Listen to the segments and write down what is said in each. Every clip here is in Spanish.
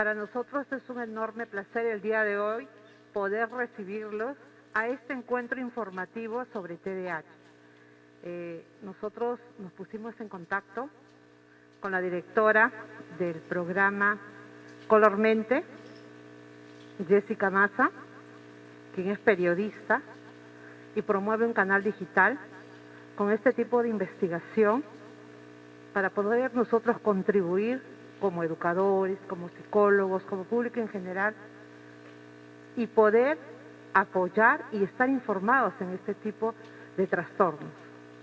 Para nosotros es un enorme placer el día de hoy poder recibirlos a este encuentro informativo sobre TDAH. Nosotros nos pusimos en contacto con la directora del programa Color Mente, Jessica Massa, quien es periodista y promueve un canal digital con este tipo de investigación para poder nosotros contribuir como educadores, como psicólogos, como público en general, y poder apoyar y estar informados en este tipo de trastornos.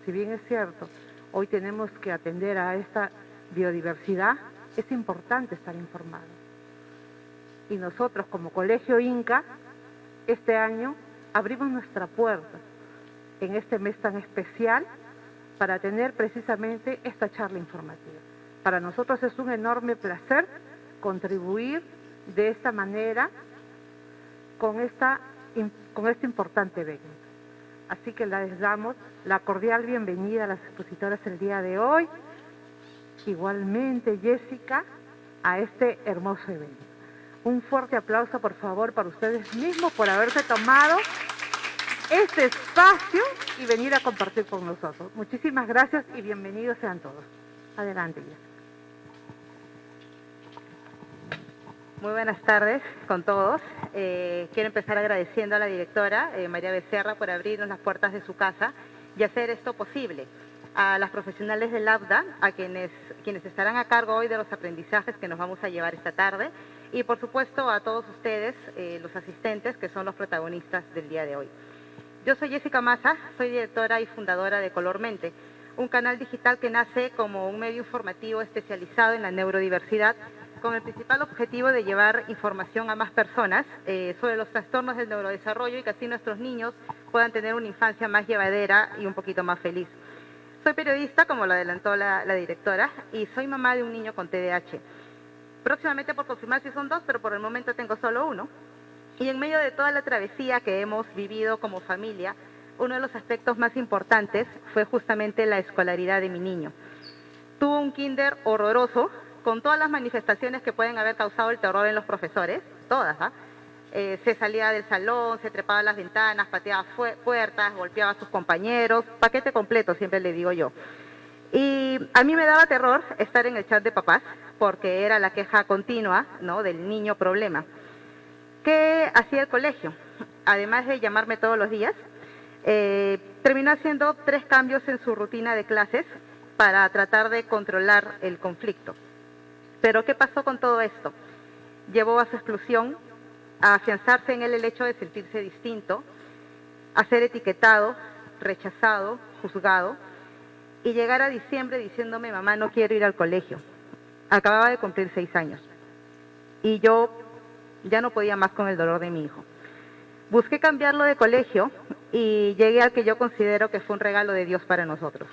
Si bien es cierto, hoy tenemos que atender a esta biodiversidad, es importante estar informados. Y nosotros como Colegio Inca, este año abrimos nuestra puerta en este mes tan especial para tener precisamente esta charla informativa. Para nosotros es un enorme placer contribuir de esta manera con este importante evento. Así que les damos la cordial bienvenida a las expositoras el día de hoy, igualmente Jessica, a este hermoso evento. Un fuerte aplauso, por favor, para ustedes mismos por haberse tomado este espacio y venir a compartir con nosotros. Muchísimas gracias y bienvenidos sean todos. Adelante, Jessica. Muy buenas tardes con todos. Quiero empezar agradeciendo a la directora, María Becerra, por abrirnos las puertas de su casa y hacer esto posible. A las profesionales del LABDA, a quienes estarán a cargo hoy de los aprendizajes que nos vamos a llevar esta tarde, y por supuesto a todos ustedes, los asistentes, que son los protagonistas del día de hoy. Yo soy Jessica Massa, soy directora y fundadora de Color Mente, un canal digital que nace como un medio informativo especializado en la neurodiversidad, con el principal objetivo de llevar información a más personas sobre los trastornos del neurodesarrollo y que así nuestros niños puedan tener una infancia más llevadera y un poquito más feliz. Soy periodista, como lo adelantó la directora, y soy mamá de un niño con TDAH. Próximamente por confirmar si son dos, pero por el momento tengo solo uno. Y en medio de toda la travesía que hemos vivido como familia, uno de los aspectos más importantes fue justamente la escolaridad de mi niño. Tuvo un kinder horroroso, con todas las manifestaciones que pueden haber causado el terror en los profesores, todas, ¿ah? Se salía del salón, se trepaba a las ventanas, pateaba puertas, golpeaba a sus compañeros, paquete completo, siempre le digo yo. Y a mí me daba terror estar en el chat de papás, porque era la queja continua, ¿no?, del niño problema. ¿Qué hacía el colegio? Además de llamarme todos los días, terminó haciendo 3 cambios en su rutina de clases para tratar de controlar el conflicto. Pero ¿qué pasó con todo esto? Llevó a su exclusión, a afianzarse en él el hecho de sentirse distinto, a ser etiquetado, rechazado, juzgado, y llegar a diciembre diciéndome: mamá, no quiero ir al colegio. Acababa de cumplir 6 años. Y yo ya no podía más con el dolor de mi hijo. Busqué cambiarlo de colegio y llegué al que yo considero que fue un regalo de Dios para nosotros.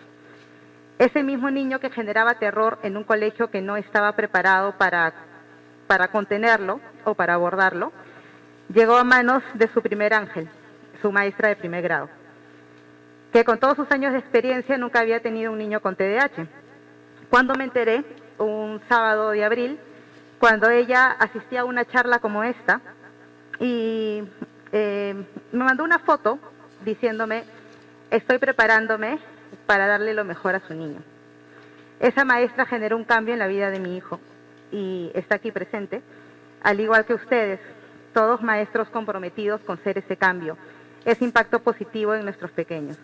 Ese mismo niño que generaba terror en un colegio que no estaba preparado para contenerlo o para abordarlo, llegó a manos de su primer ángel, su maestra de primer grado, que con todos sus años de experiencia nunca había tenido un niño con TDAH. Cuando me enteré, un sábado de abril, cuando ella asistía a una charla como esta, y me mandó una foto diciéndome: estoy preparándome para darle lo mejor a su niño. Esa maestra generó un cambio en la vida de mi hijo y está aquí presente, al igual que ustedes, todos maestros comprometidos con ser ese cambio, ese impacto positivo en nuestros pequeños.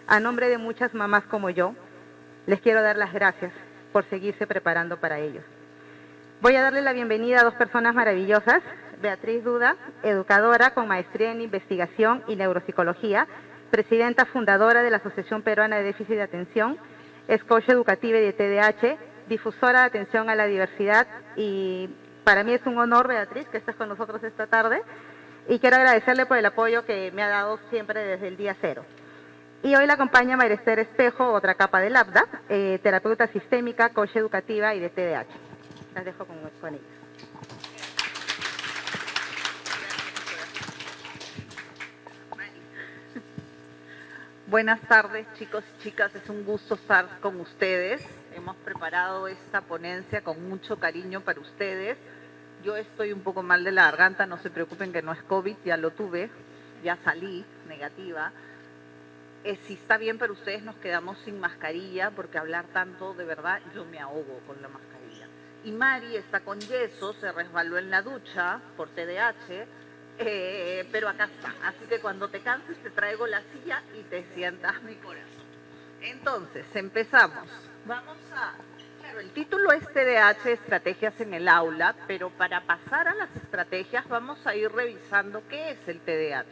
A nombre de muchas mamás como yo, les quiero dar las gracias por seguirse preparando para ellos. Voy a darle la bienvenida a 2 personas maravillosas: Beatriz Duda, educadora con maestría en investigación y neuropsicología, presidenta fundadora de la Asociación Peruana de Déficit de Atención, es coach educativa de TDAH, difusora de atención a la diversidad, y para mí es un honor, Beatriz, que estés con nosotros esta tarde, y quiero agradecerle por el apoyo que me ha dado siempre desde el día 0. Y hoy la acompaña María Esther Espejo, otra capa de LABDA, terapeuta sistémica, coach educativa y de TDAH. Las dejo con ellos. Buenas tardes, chicos y chicas, es un gusto estar con ustedes. Hemos preparado esta ponencia con mucho cariño para ustedes. Yo estoy un poco mal de la garganta, no se preocupen que no es COVID, ya lo tuve, ya salí negativa. Si está bien, pero ustedes nos quedamos sin mascarilla, porque hablar tanto, de verdad, yo me ahogo con la mascarilla. Y Mari está con yeso, se resbaló en la ducha por TDAH, pero acá está. Así que cuando te canses te traigo la silla y te sientas, mi corazón. Entonces, empezamos. Vamos a... Claro, el título es TDAH, Estrategias en el Aula, pero para pasar a las estrategias vamos a ir revisando qué es el TDAH.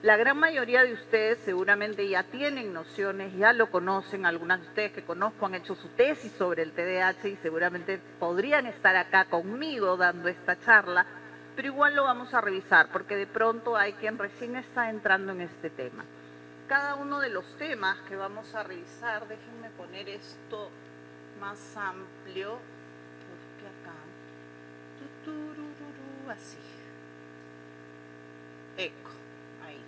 La gran mayoría de ustedes seguramente ya tienen nociones, ya lo conocen, algunas de ustedes que conozco han hecho su tesis sobre el TDAH y seguramente podrían estar acá conmigo dando esta charla, pero igual lo vamos a revisar porque de pronto hay quien recién está entrando en este tema. Cada uno de los temas que vamos a revisar, déjenme poner esto más amplio, porque acá, así, eco, ahí,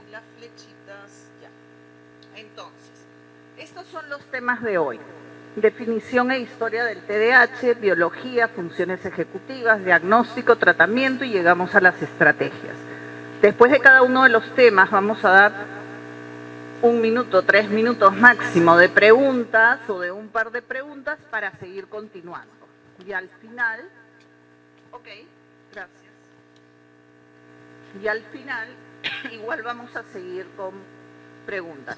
y las flechitas, ya. Entonces, estos son los temas de hoy. Definición e historia del TDAH, biología, funciones ejecutivas, diagnóstico, tratamiento y llegamos a las estrategias. Después de cada uno de los temas vamos a dar 1 minuto, 3 minutos máximo de preguntas o de un par de preguntas para seguir continuando. Y al final, ok, gracias. Y al final igual vamos a seguir con preguntas.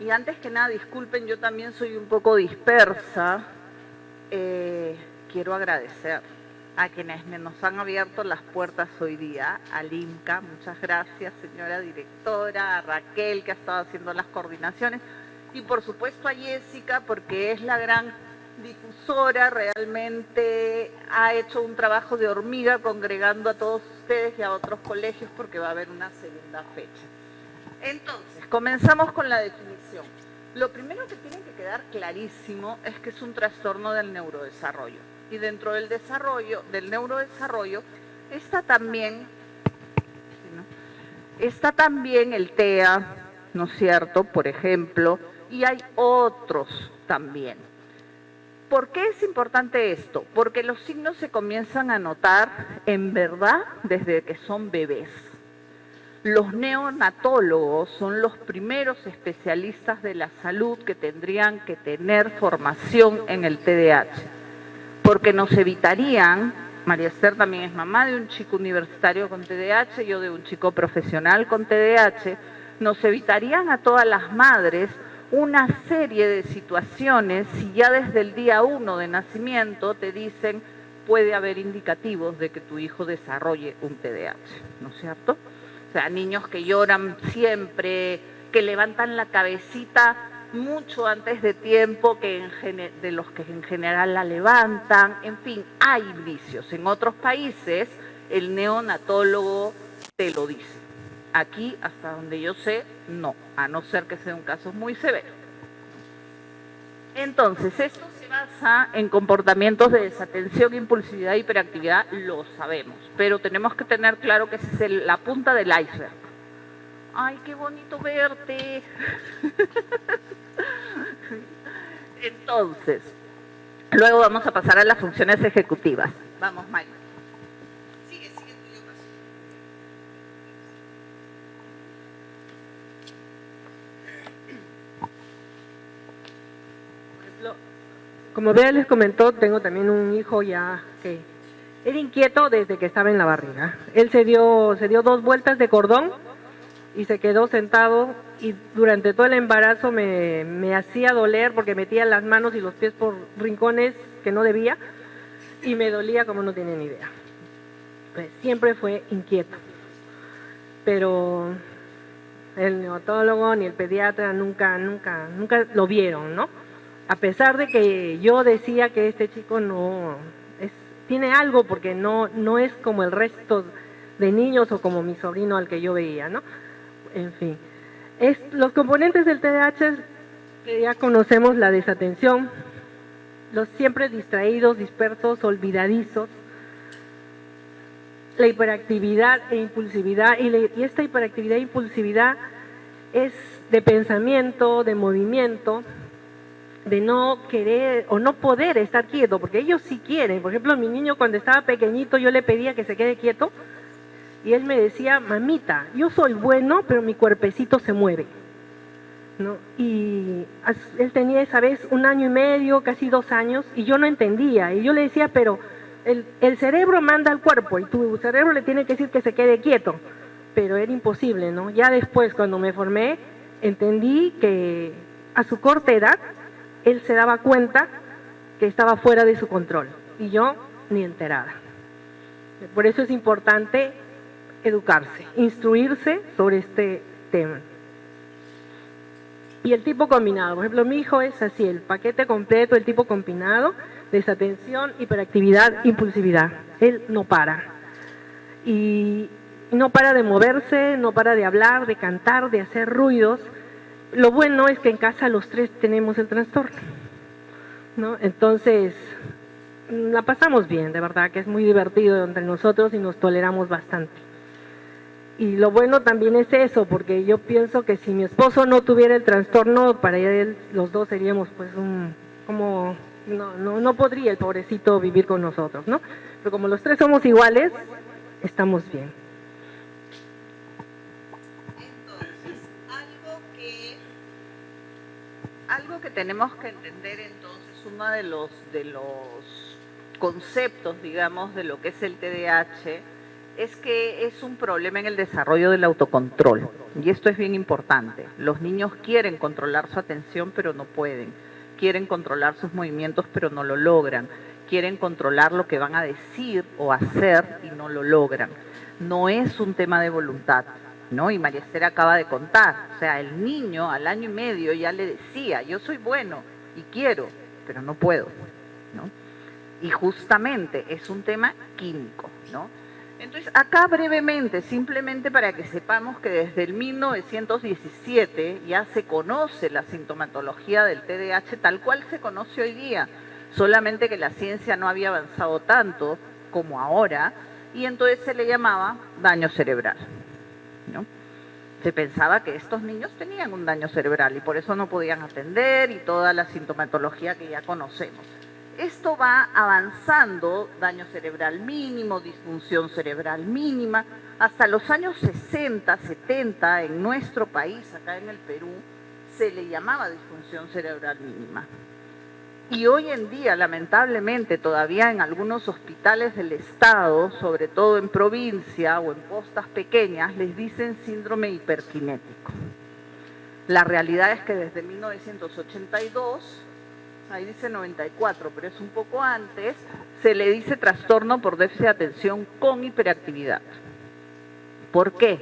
Y antes que nada, disculpen, yo también soy un poco dispersa. Quiero agradecer a quienes nos han abierto las puertas hoy día, al INCA, muchas gracias, señora directora, a Raquel, que ha estado haciendo las coordinaciones, y por supuesto a Jessica, porque es la gran difusora, realmente ha hecho un trabajo de hormiga congregando a todos ustedes y a otros colegios, porque va a haber una segunda fecha. Entonces, comenzamos con la definición. Lo primero que tiene que quedar clarísimo es que es un trastorno del neurodesarrollo. Y dentro del neurodesarrollo, está también el TEA, ¿no es cierto?, por ejemplo, y hay otros también. ¿Por qué es importante esto? Porque los signos se comienzan a notar, en verdad, desde que son bebés. Los neonatólogos son los primeros especialistas de la salud que tendrían que tener formación en el TDAH, porque nos evitarían, María Esther también es mamá de un chico universitario con TDAH, yo de un chico profesional con TDAH, nos evitarían a todas las madres una serie de situaciones si ya desde el día 1 de nacimiento te dicen puede haber indicativos de que tu hijo desarrolle un TDAH, ¿no es cierto? O sea, niños que lloran siempre, que levantan la cabecita mucho antes de tiempo de los que en general la levantan, en fin, hay indicios. En otros países el neonatólogo te lo dice. Aquí, hasta donde yo sé, no, a no ser que sea un caso muy severo. Entonces, esto se basa en comportamientos de desatención, impulsividad e hiperactividad, lo sabemos, pero tenemos que tener claro que esa es la punta del iceberg. ¡Ay, qué bonito verte! Entonces, luego vamos a pasar a las funciones ejecutivas. Vamos, Mike. Sigue tu paso. Por ejemplo, como Bea les comentó, tengo también un hijo ya que era inquieto desde que estaba en la barriga. Él se dio 2 vueltas de cordón y se quedó sentado y durante todo el embarazo me hacía doler porque metía las manos y los pies por rincones que no debía y me dolía como no tienen idea. Pues siempre fue inquieto, pero el neonatólogo ni el pediatra nunca lo vieron, ¿no? A pesar de que yo decía que este chico tiene algo porque no es como el resto de niños o como mi sobrino al que yo veía, ¿no? En fin, los componentes del TDAH ya conocemos: la desatención, los siempre distraídos, dispersos, olvidadizos, la hiperactividad e impulsividad, y esta hiperactividad e impulsividad es de pensamiento, de movimiento, de no querer o no poder estar quieto, porque ellos sí quieren. Por ejemplo, mi niño cuando estaba pequeñito yo le pedía que se quede quieto y él me decía, mamita, yo soy bueno, pero mi cuerpecito se mueve, ¿no? Y él tenía esa vez 1 año y medio, casi 2 años, y yo no entendía. Y yo le decía, pero el cerebro manda al cuerpo y tu cerebro le tiene que decir que se quede quieto. Pero era imposible, ¿no? Ya después, cuando me formé, entendí que a su corta edad, él se daba cuenta que estaba fuera de su control. Y yo ni enterada. Por eso es importante educarse, instruirse sobre este tema. Y el tipo combinado, por ejemplo, mi hijo es así, el paquete completo, el tipo combinado, desatención, hiperactividad, impulsividad. Él no para. Y no para de moverse, no para de hablar, de cantar, de hacer ruidos. Lo bueno es que en casa los 3 tenemos el trastorno, ¿no? Entonces, la pasamos bien, de verdad, que es muy divertido entre nosotros y nos toleramos bastante. Y lo bueno también es eso, porque yo pienso que si mi esposo no tuviera el trastorno, para él los dos seríamos pues no podría el pobrecito vivir con nosotros, ¿no? Pero como los 3 somos iguales, estamos bien. Entonces, algo que tenemos que entender entonces, uno de los conceptos, digamos, de lo que es el TDAH, es que es un problema en el desarrollo del autocontrol. Y esto es bien importante. Los niños quieren controlar su atención, pero no pueden. Quieren controlar sus movimientos, pero no lo logran. Quieren controlar lo que van a decir o hacer y no lo logran. No es un tema de voluntad, ¿no? Y María Esther acaba de contar. O sea, el niño al 1 año y medio ya le decía, yo soy bueno y quiero, pero no puedo, ¿no? Y justamente es un tema químico, ¿no? Entonces, acá brevemente, simplemente para que sepamos que desde el 1917 ya se conoce la sintomatología del TDAH tal cual se conoce hoy día, solamente que la ciencia no había avanzado tanto como ahora, y entonces se le llamaba daño cerebral, ¿no? Se pensaba que estos niños tenían un daño cerebral y por eso no podían atender y toda la sintomatología que ya conocemos. Esto va avanzando, daño cerebral mínimo, disfunción cerebral mínima, hasta los años 60, 70, en nuestro país, acá en el Perú, se le llamaba disfunción cerebral mínima. Y hoy en día, lamentablemente, todavía en algunos hospitales del Estado, sobre todo en provincia o en postas pequeñas, les dicen síndrome hiperkinético. La realidad es que desde 1982... ahí dice 94, pero es un poco antes, se le dice trastorno por déficit de atención con hiperactividad. ¿Por qué?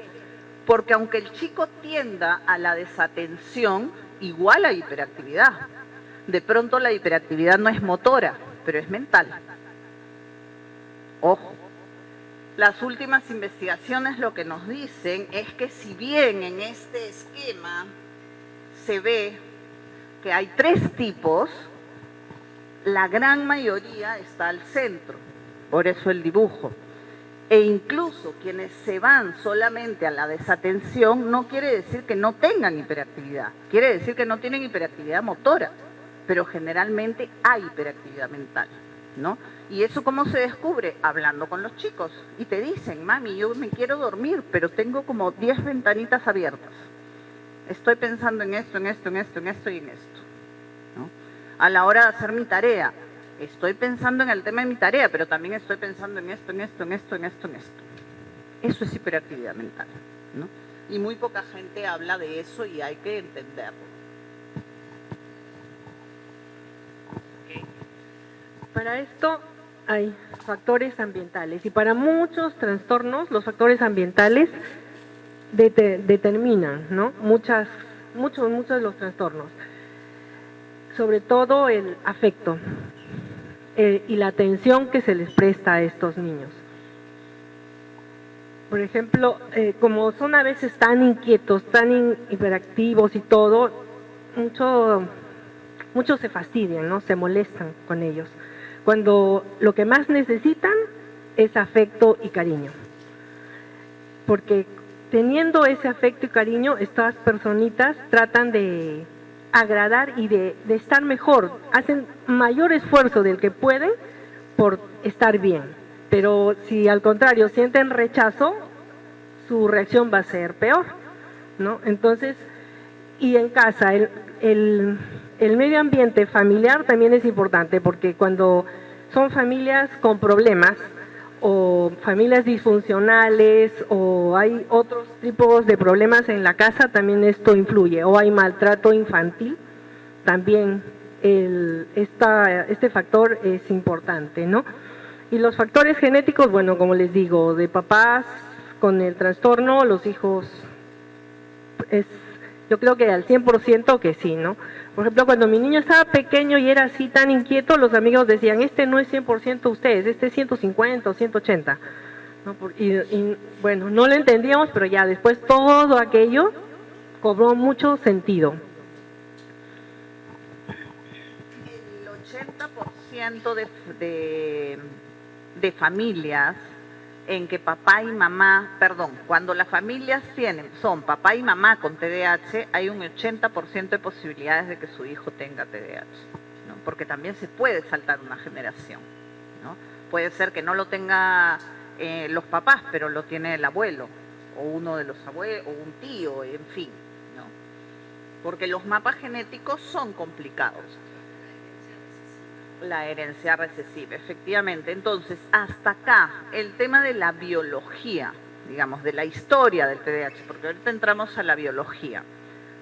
Porque aunque el chico tienda a la desatención, igual hay hiperactividad. De pronto la hiperactividad no es motora, pero es mental. Ojo. Las últimas investigaciones lo que nos dicen es que si bien en este esquema se ve que hay 3 tipos, la gran mayoría está al centro, por eso el dibujo. E incluso quienes se van solamente a la desatención no quiere decir que no tengan hiperactividad, quiere decir que no tienen hiperactividad motora, pero generalmente hay hiperactividad mental, ¿no? ¿Y eso cómo se descubre? Hablando con los chicos. Y te dicen, mami, yo me quiero dormir, pero tengo como 10 ventanitas abiertas. Estoy pensando en esto, en esto, en esto, en esto y en esto, ¿no? A la hora de hacer mi tarea, estoy pensando en el tema de mi tarea, pero también estoy pensando en esto, en esto, en esto, en esto, en esto. Eso es hiperactividad mental, ¿no? Y muy poca gente habla de eso y hay que entenderlo. Okay. Para esto hay factores ambientales y para muchos trastornos los factores ambientales determinan, ¿no? Muchos de los trastornos. Sobre todo el afecto y la atención que se les presta a estos niños. Por ejemplo, como son a veces tan inquietos, tan hiperactivos y todo, muchos se fastidian, ¿no? Se molestan con ellos, cuando lo que más necesitan es afecto y cariño. Porque teniendo ese afecto y cariño, estas personitas tratan de agradar y de estar mejor. Hacen mayor esfuerzo del que pueden por estar bien. Pero si al contrario sienten rechazo, su reacción va a ser peor, ¿no? Entonces, y en casa, el medio ambiente familiar también es importante, porque cuando son familias con problemas o familias disfuncionales o hay otros tipos de problemas en la casa, también esto influye, o hay maltrato infantil, también este factor es importante, ¿no? Y los factores genéticos, bueno, como les digo, de papás con el trastorno, los hijos, yo creo que al 100% que sí, ¿no? Por ejemplo, cuando mi niño estaba pequeño y era así tan inquieto, los amigos decían, este no es 100% ustedes, este es 150 o 180. ¿No? Y bueno, no lo entendíamos, pero ya después todo aquello cobró mucho sentido. El 80% de familias en que papá y mamá, perdón, cuando las familias son papá y mamá con TDAH, hay un 80% de posibilidades de que su hijo tenga TDAH, ¿no? Porque también se puede saltar una generación, ¿no? Puede ser que no lo tenga los papás, pero lo tiene el abuelo, o uno de los abuelos, o un tío, en fin, ¿no? Porque los mapas genéticos son complicados. La herencia recesiva, efectivamente. Entonces, hasta acá, el tema de la biología, digamos, de la historia del TDAH, porque ahorita entramos a la biología.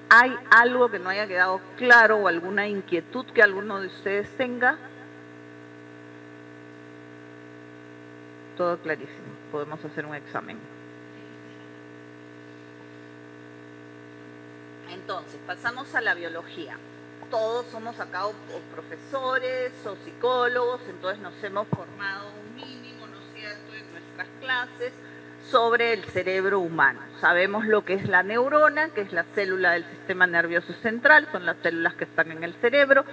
¿Hay algo que no haya quedado claro o alguna inquietud que alguno de ustedes tenga? Todo clarísimo. Podemos hacer un examen. Entonces, pasamos a la biología. Todos somos acá o profesores o psicólogos, entonces nos hemos formado un mínimo, ¿no es cierto?, en nuestras clases sobre el cerebro humano. Sabemos lo que es la neurona, que es la célula del sistema nervioso central, son las células que están en el cerebro.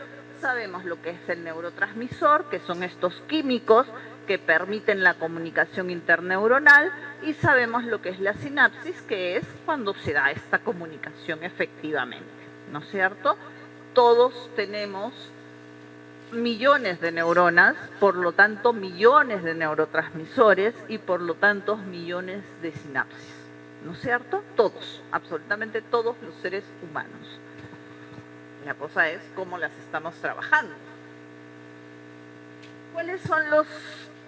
Sabemos lo que es el neurotransmisor, que son estos químicos que permiten la comunicación interneuronal, y sabemos lo que es la sinapsis, que es cuando se da esta comunicación efectivamente, ¿no es cierto? Todos tenemos millones de neuronas, por lo tanto millones de neurotransmisores y por lo tanto millones de sinapsis, ¿no es cierto? Todos, absolutamente todos los seres humanos. La cosa es cómo las estamos trabajando. ¿Cuáles son los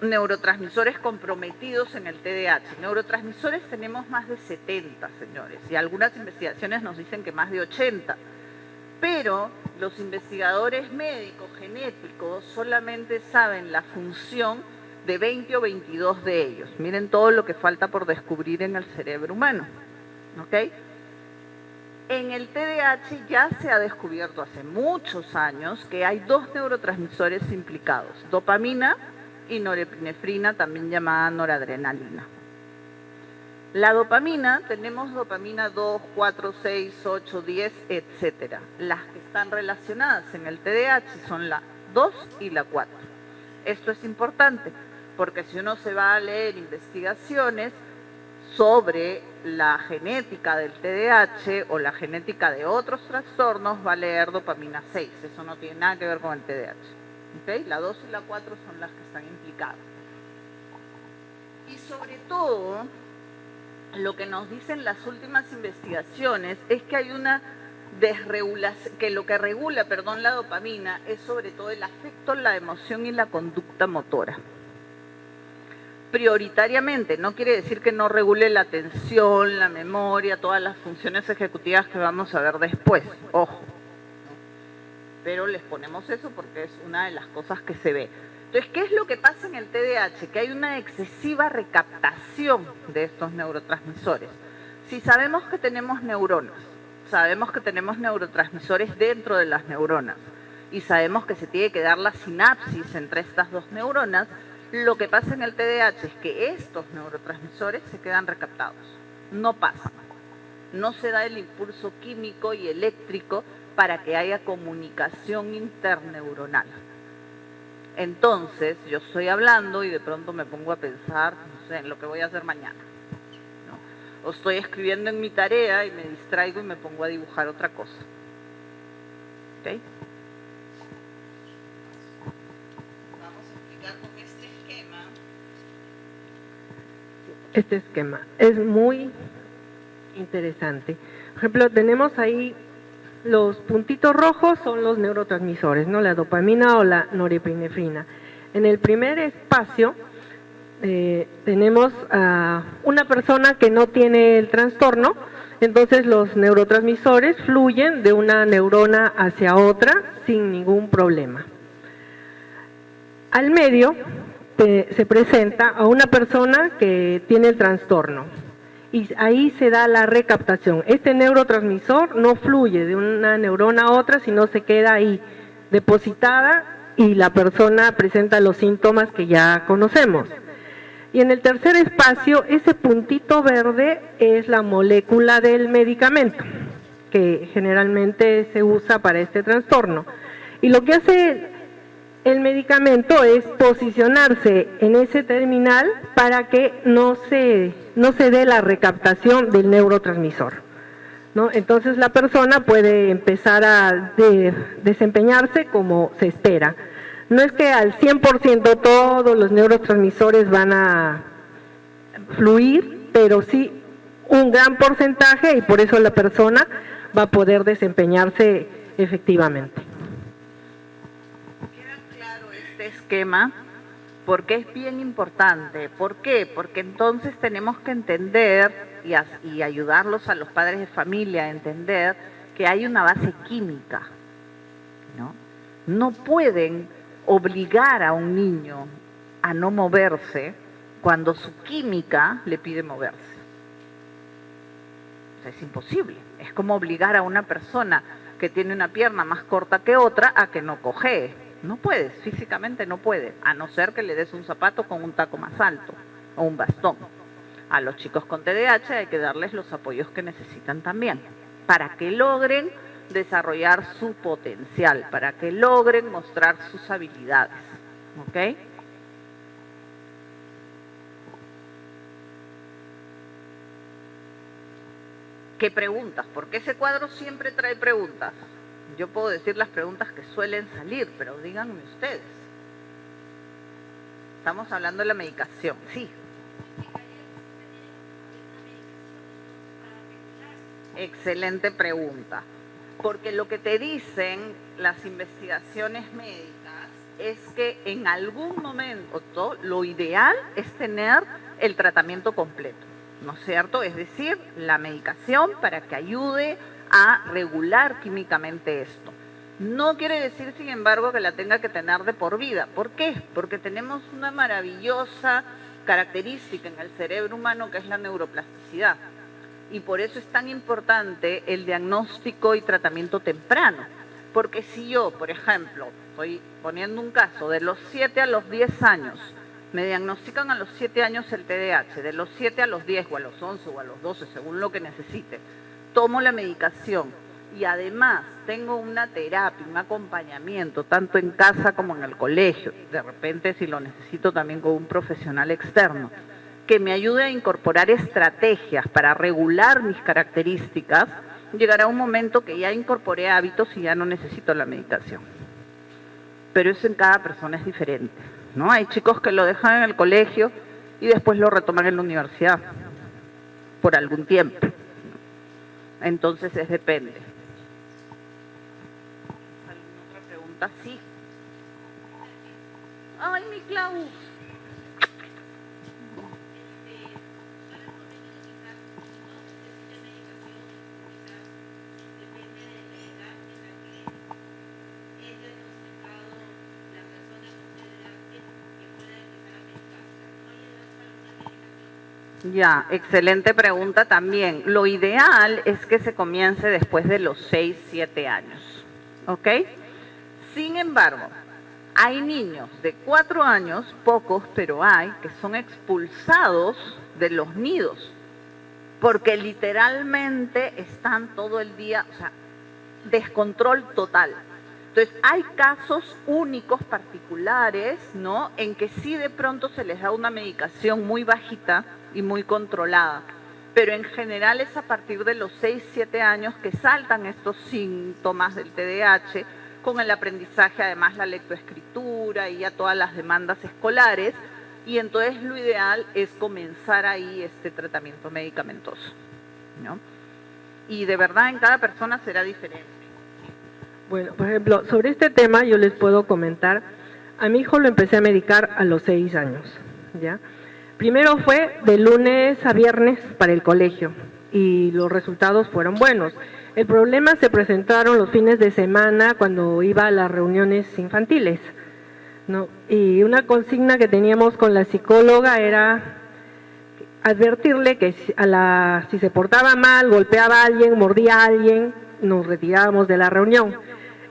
neurotransmisores comprometidos en el TDAH? Neurotransmisores tenemos más de 70, señores, y algunas investigaciones nos dicen que más de 80. Pero los investigadores médicos genéticos solamente saben la función de 20 o 22 de ellos. Miren todo lo que falta por descubrir en el cerebro humano, ¿ok? En el TDAH ya se ha descubierto hace muchos años que hay dos neurotransmisores implicados, dopamina y norepinefrina, también llamada noradrenalina. La dopamina, tenemos dopamina 2, 4, 6, 8, 10, etcétera. Las que están relacionadas en el TDAH son la 2 y la 4. Esto es importante porque si uno se va a leer investigaciones sobre la genética del TDAH o la genética de otros trastornos, va a leer dopamina 6. Eso no tiene nada que ver con el TDAH. ¿Okay? La 2 y la 4 son las que están implicadas. Y sobre todo, lo que nos dicen las últimas investigaciones es que hay una desregulación, que lo que regula, la dopamina es sobre todo el afecto, la emoción y la conducta motora. Prioritariamente, no quiere decir que no regule la atención, la memoria, todas las funciones ejecutivas que vamos a ver después, ojo. Pero les ponemos eso porque es una de las cosas que se ve. Entonces, ¿qué es lo que pasa en el TDAH? Que hay una excesiva recaptación de estos neurotransmisores. Si sabemos que tenemos neuronas, sabemos que tenemos neurotransmisores dentro de las neuronas y sabemos que se tiene que dar la sinapsis entre estas dos neuronas, lo que pasa en el TDAH es que estos neurotransmisores se quedan recaptados, no pasan. No se da el impulso químico y eléctrico para que haya comunicación interneuronal. Entonces, yo estoy hablando y de pronto me pongo a pensar, no sé, en lo que voy a hacer mañana, ¿no? O estoy escribiendo en mi tarea y me distraigo y me pongo a dibujar otra cosa. ¿Ok? Vamos a explicar con este esquema. Este esquema es muy interesante. Por ejemplo, tenemos ahí los puntitos rojos, son los neurotransmisores, ¿no? La dopamina o la norepinefrina. En el primer espacio tenemos a una persona que no tiene el trastorno, entonces los neurotransmisores fluyen de una neurona hacia otra sin ningún problema. Al medio se presenta a una persona que tiene el trastorno y ahí se da la recaptación. Este neurotransmisor no fluye de una neurona a otra, sino se queda ahí depositada y la persona presenta los síntomas que ya conocemos. Y en el tercer espacio, ese puntito verde es la molécula del medicamento, que generalmente se usa para este trastorno. Y lo que hace el medicamento es posicionarse en ese terminal para que no se dé la recaptación del neurotransmisor, ¿no? Entonces la persona puede empezar a desempeñarse como se espera. No es que al 100% todos los neurotransmisores van a fluir, pero sí un gran porcentaje y por eso la persona va a poder desempeñarse efectivamente. ¿Queda claro este esquema? Porque es bien importante. ¿Por qué? Porque entonces tenemos que entender y ayudarlos a los padres de familia a entender que hay una base química, ¿no? No pueden obligar a un niño a no moverse cuando su química le pide moverse. O sea, es imposible. Es como obligar a una persona que tiene una pierna más corta que otra a que no cojee. No puedes, físicamente no puede, a no ser que le des un zapato con un taco más alto o un bastón. A los chicos con TDAH hay que darles los apoyos que necesitan también, para que logren desarrollar su potencial, para que logren mostrar sus habilidades. ¿Ok? ¿Qué preguntas? Porque ese cuadro siempre trae preguntas. Yo puedo decir las preguntas que suelen salir, pero díganme ustedes. Estamos hablando de la medicación, sí. Excelente pregunta. Porque lo que te dicen las investigaciones médicas es que en algún momento lo ideal es tener el tratamiento completo, ¿no es cierto? Es decir, la medicación para que ayude a regular químicamente esto. No quiere decir, sin embargo, que la tenga que tener de por vida. ¿Por qué? Porque tenemos una maravillosa característica en el cerebro humano que es la neuroplasticidad. Y por eso es tan importante el diagnóstico y tratamiento temprano. Porque si yo, por ejemplo, estoy poniendo un caso, de los 7 a los 10 años, me diagnostican a los 7 años el TDAH, de los 7 a los 10 o a los 11 o a los 12, según lo que necesite, tomo la medicación y además tengo una terapia, un acompañamiento, tanto en casa como en el colegio, de repente si lo necesito también con un profesional externo, que me ayude a incorporar estrategias para regular mis características, llegará un momento que ya incorporé hábitos y ya no necesito la medicación. Pero eso en cada persona es diferente, ¿no? Hay chicos que lo dejan en el colegio y después lo retoman en la universidad por algún tiempo. Entonces depende. ¿Alguna otra pregunta? Sí. Ay, mi Clau. Ya, excelente pregunta también. Lo ideal es que se comience después de los 6, 7 años, ¿ok? Sin embargo, hay niños de 4 años, pocos, pero hay, que son expulsados de los nidos, porque literalmente están todo el día, o sea, descontrol total. Entonces, hay casos únicos, particulares, ¿no?, en que sí de pronto se les da una medicación muy bajita y muy controlada, pero en general es a partir de los 6, 7 años que saltan estos síntomas del TDAH, con el aprendizaje, además la lectoescritura y ya todas las demandas escolares, y entonces lo ideal es comenzar ahí este tratamiento medicamentoso, ¿no? Y de verdad en cada persona será diferente. Bueno, por ejemplo, sobre este tema yo les puedo comentar, a mi hijo lo empecé a medicar a los 6 años, ¿ya? Primero fue de lunes a viernes para el colegio y los resultados fueron buenos. El problema se presentaron los fines de semana cuando iba a las reuniones infantiles, ¿no? Y una consigna que teníamos con la psicóloga era advertirle que si se portaba mal, golpeaba a alguien, mordía a alguien, nos retirábamos de la reunión.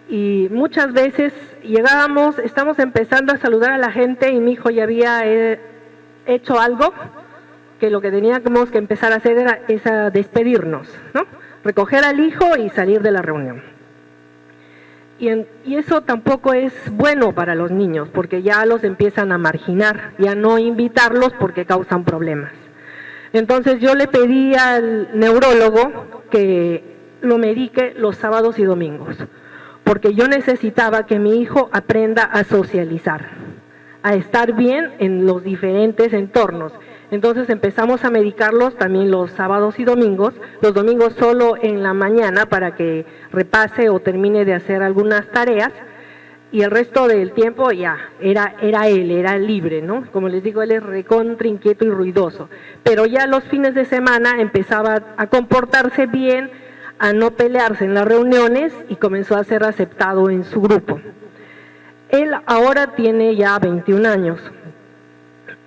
Y muchas veces llegábamos, estamos empezando a saludar a la gente y mi hijo ya había hecho algo que lo que teníamos que empezar a hacer es a despedirnos, ¿no? Recoger al hijo y salir de la reunión. Y eso tampoco es bueno para los niños, porque ya los empiezan a marginar, ya no invitarlos porque causan problemas. Entonces yo le pedí al neurólogo que lo medique los sábados y domingos, porque yo necesitaba que mi hijo aprenda a socializar, a estar bien en los diferentes entornos. Entonces empezamos a medicarlos también los sábados y domingos, los domingos solo en la mañana para que repase o termine de hacer algunas tareas, y el resto del tiempo ya, era él, era libre, ¿no? Como les digo, él es recontra inquieto y ruidoso, pero ya los fines de semana empezaba a comportarse bien, a no pelearse en las reuniones y comenzó a ser aceptado en su grupo. Él ahora tiene ya 21 años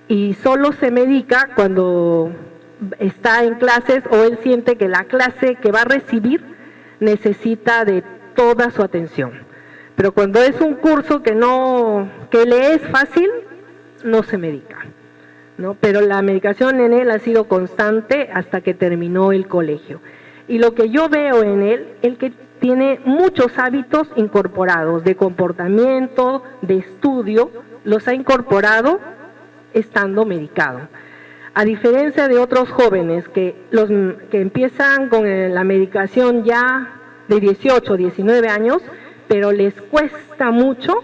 y solo se medica cuando está en clases o él siente que la clase que va a recibir necesita de toda su atención. Pero cuando es un curso que le es fácil, no se medica, ¿no? Pero la medicación en él ha sido constante hasta que terminó el colegio. Y lo que yo veo en él, el que tiene muchos hábitos incorporados de comportamiento, de estudio, los ha incorporado estando medicado. A diferencia de otros jóvenes que empiezan con la medicación ya de 18, 19 años, pero les cuesta mucho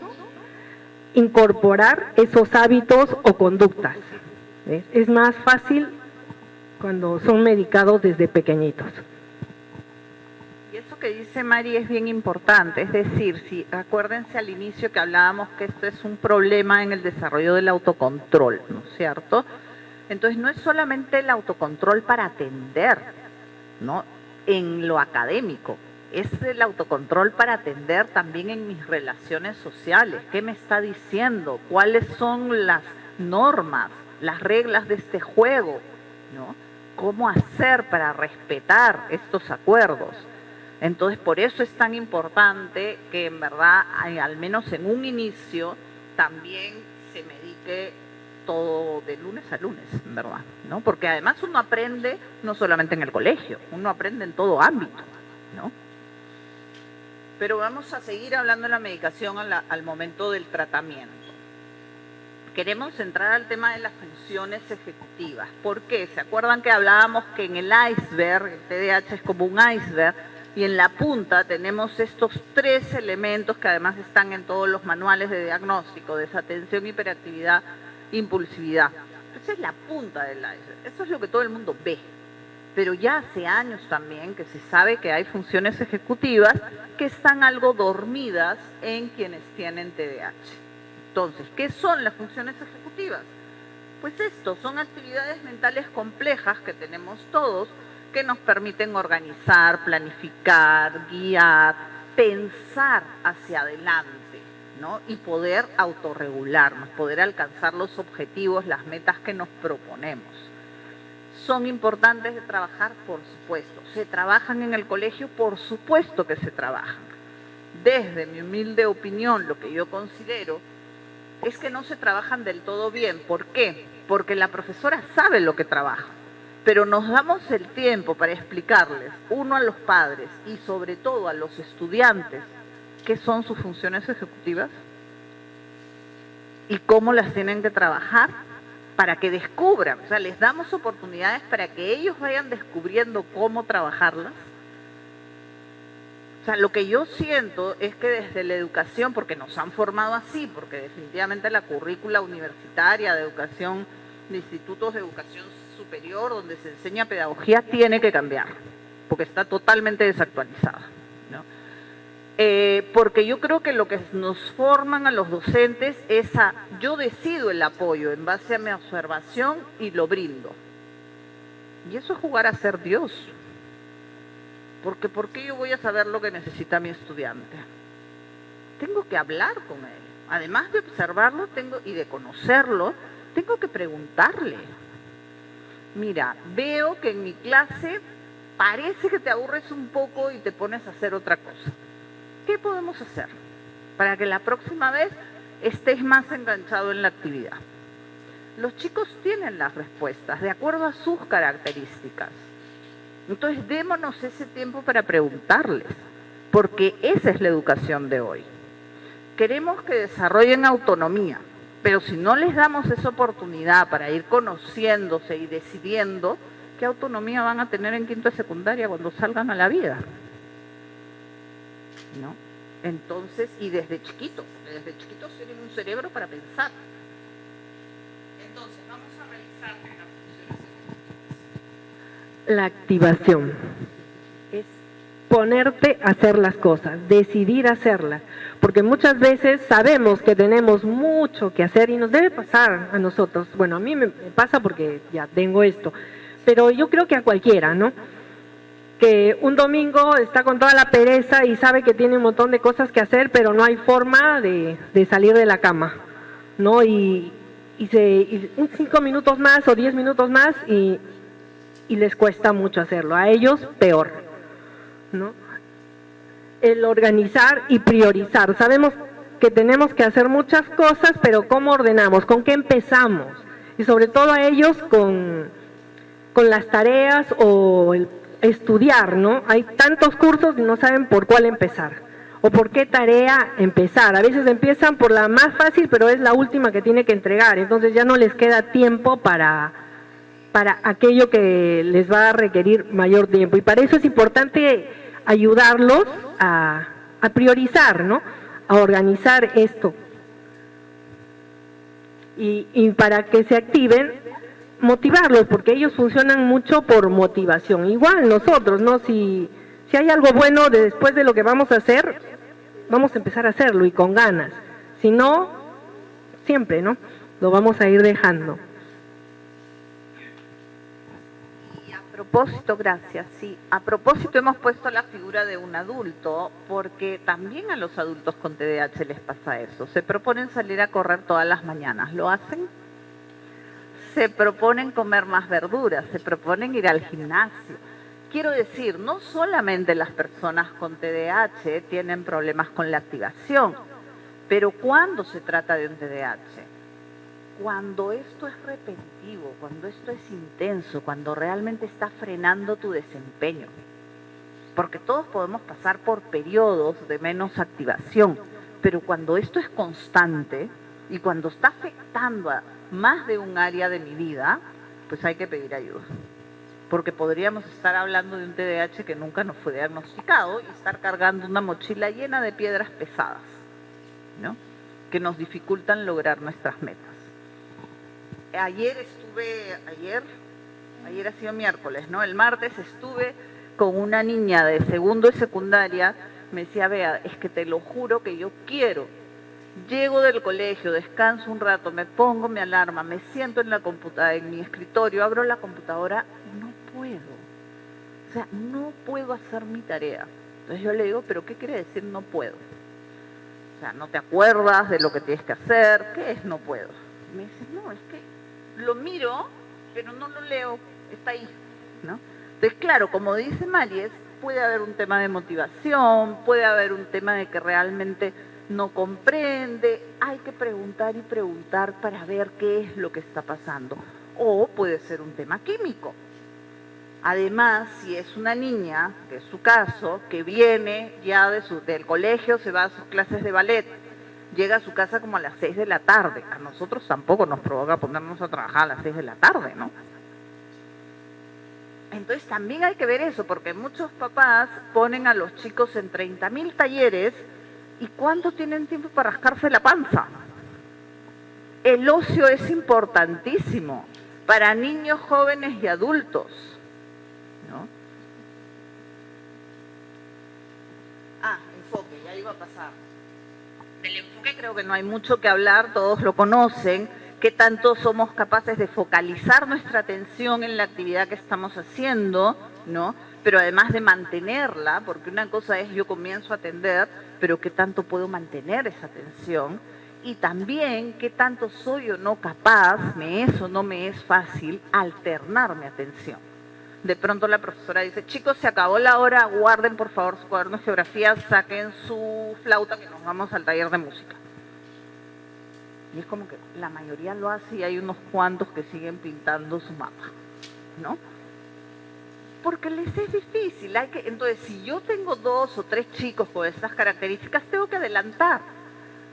incorporar esos hábitos o conductas. ¿Ves? Es más fácil cuando son medicados desde pequeñitos. Y eso que dice Mari es bien importante, es decir, si acuérdense al inicio que hablábamos que esto es un problema en el desarrollo del autocontrol, ¿no es cierto? Entonces no es solamente el autocontrol para atender, ¿no?, en lo académico, es el autocontrol para atender también en mis relaciones sociales. ¿Qué me está diciendo? ¿Cuáles son las normas, las reglas de este juego, ¿no? ¿Cómo hacer para respetar estos acuerdos? Entonces, por eso es tan importante que en verdad, al menos en un inicio, también se medique todo de lunes a lunes, en verdad, ¿no? Porque además uno aprende no solamente en el colegio, uno aprende en todo ámbito, ¿no? Pero vamos a seguir hablando de la medicación al momento del tratamiento. Queremos entrar al tema de las funciones ejecutivas. ¿Por qué? ¿Se acuerdan que hablábamos que en el iceberg, el TDAH es como un iceberg, y en la punta tenemos estos 3 elementos que además están en todos los manuales de diagnóstico: desatención, hiperactividad, impulsividad? Esa es la punta del iceberg, eso es lo que todo el mundo ve. Pero ya hace años también que se sabe que hay funciones ejecutivas que están algo dormidas en quienes tienen TDAH. Entonces, ¿qué son las funciones ejecutivas? Pues esto, son actividades mentales complejas que tenemos todos, que nos permiten organizar, planificar, guiar, pensar hacia adelante, ¿no? Y poder autorregularnos, poder alcanzar los objetivos, las metas que nos proponemos. ¿Son importantes de trabajar? Por supuesto. ¿Se trabajan en el colegio? Por supuesto que se trabajan. Desde mi humilde opinión, lo que yo considero es que no se trabajan del todo bien. ¿Por qué? Porque la profesora sabe lo que trabaja, pero nos damos el tiempo para explicarles, uno, a los padres y sobre todo a los estudiantes, qué son sus funciones ejecutivas y cómo las tienen que trabajar. para que descubran, o sea, les damos oportunidades para que ellos vayan descubriendo cómo trabajarlas. O sea, lo que yo siento es que desde la educación, porque nos han formado así, porque definitivamente la currícula universitaria de educación, de institutos de educación superior, donde se enseña pedagogía, tiene que cambiar, porque está totalmente desactualizada, ¿no? Porque yo creo que lo que nos forman a los docentes es a, yo decido el apoyo en base a mi observación y lo brindo. Y eso es jugar a ser Dios. Porque ¿por qué yo voy a saber lo que necesita mi estudiante? Tengo que hablar con él. Además de observarlo y de conocerlo, tengo que preguntarle. Mira, veo que en mi clase parece que te aburres un poco y te pones a hacer otra cosa. ¿Qué podemos hacer para que la próxima vez estés más enganchado en la actividad? Los chicos tienen las respuestas de acuerdo a sus características. Entonces, démonos ese tiempo para preguntarles, porque esa es la educación de hoy. Queremos que desarrollen autonomía, pero si no les damos esa oportunidad para ir conociéndose y decidiendo, ¿qué autonomía van a tener en quinto de secundaria cuando salgan a la vida? ¿No? Entonces, y desde chiquitos, porque desde chiquitos tienen un cerebro para pensar. Entonces, vamos a revisar las funciones. La activación es ponerte a hacer las cosas, decidir hacerlas, porque muchas veces sabemos que tenemos mucho que hacer y nos debe pasar a nosotros. Bueno, a mí me pasa porque ya tengo esto, pero yo creo que a cualquiera, ¿no? Que un domingo está con toda la pereza y sabe que tiene un montón de cosas que hacer, pero no hay forma de salir de la cama, ¿no? Y 5 minutos más o 10 minutos más y les cuesta mucho hacerlo. A ellos, peor, ¿no? El organizar y priorizar. Sabemos que tenemos que hacer muchas cosas, pero ¿cómo ordenamos? ¿Con qué empezamos? Y sobre todo a ellos con las tareas o el estudiar, ¿no? Hay tantos cursos y no saben por cuál empezar o por qué tarea empezar. A veces empiezan por la más fácil, pero es la última que tiene que entregar, entonces ya no les queda tiempo para aquello que les va a requerir mayor tiempo. Y para eso es importante ayudarlos a priorizar, ¿no? A organizar esto. Y para que se activen, motivarlos, porque ellos funcionan mucho por motivación. Igual nosotros, ¿no? Si hay algo bueno después de lo que vamos a hacer, vamos a empezar a hacerlo y con ganas. Si no, siempre, ¿no? Lo vamos a ir dejando. Y a propósito, gracias, sí, a propósito hemos puesto la figura de un adulto, porque también a los adultos con TDAH les pasa eso. Se proponen salir a correr todas las mañanas, ¿lo hacen? Se proponen comer más verduras, se proponen ir al gimnasio. Quiero decir, no solamente las personas con TDAH tienen problemas con la activación, pero cuando se trata de un TDAH, cuando esto es repetitivo, cuando esto es intenso, cuando realmente está frenando tu desempeño, porque todos podemos pasar por periodos de menos activación, pero cuando esto es constante y cuando está afectando a más de un área de mi vida, pues hay que pedir ayuda. Porque podríamos estar hablando de un TDAH que nunca nos fue diagnosticado y estar cargando una mochila llena de piedras pesadas, ¿no? Que nos dificultan lograr nuestras metas. Ayer ha sido miércoles, ¿no? El martes estuve con una niña de segundo de secundaria, me decía, Bea, es que te lo juro que yo quiero. Llego del colegio, descanso un rato, me pongo mi alarma, me siento en mi escritorio, abro la computadora, no puedo. O sea, no puedo hacer mi tarea. Entonces yo le digo, ¿pero qué quiere decir no puedo? O sea, ¿no te acuerdas de lo que tienes que hacer? ¿Qué es no puedo? Y me dice, no, es que lo miro, pero no lo leo, está ahí, ¿no? Entonces, claro, como dice Maries, puede haber un tema de motivación, puede haber un tema de que realmente no comprende, hay que preguntar y preguntar para ver qué es lo que está pasando. O puede ser un tema químico. Además, si es una niña, que es su caso, que viene ya del colegio, se va a sus clases de ballet, llega a su casa como a las 6 de la tarde. A nosotros tampoco nos provoca ponernos a trabajar a las 6 de la tarde, ¿no? Entonces también hay que ver eso, porque muchos papás ponen a los chicos en 30.000 talleres y ¿cuánto tienen tiempo para rascarse la panza? El ocio es importantísimo para niños, jóvenes y adultos, ¿no? Enfoque, ya iba a pasar. Del enfoque creo que no hay mucho que hablar, todos lo conocen, qué tanto somos capaces de focalizar nuestra atención en la actividad que estamos haciendo, ¿no? Pero además de mantenerla, porque una cosa es yo comienzo a atender, pero qué tanto puedo mantener esa atención, y también qué tanto soy o no capaz, me es o no me es fácil alternar mi atención. De pronto la profesora dice, chicos, se acabó la hora, guarden por favor su cuaderno de geografía, saquen su flauta que nos vamos al taller de música. Y es como que la mayoría lo hace y hay unos cuantos que siguen pintando su mapa, ¿no? Porque les es difícil. Entonces, si yo tengo 2 o 3 chicos con estas características, tengo que adelantar.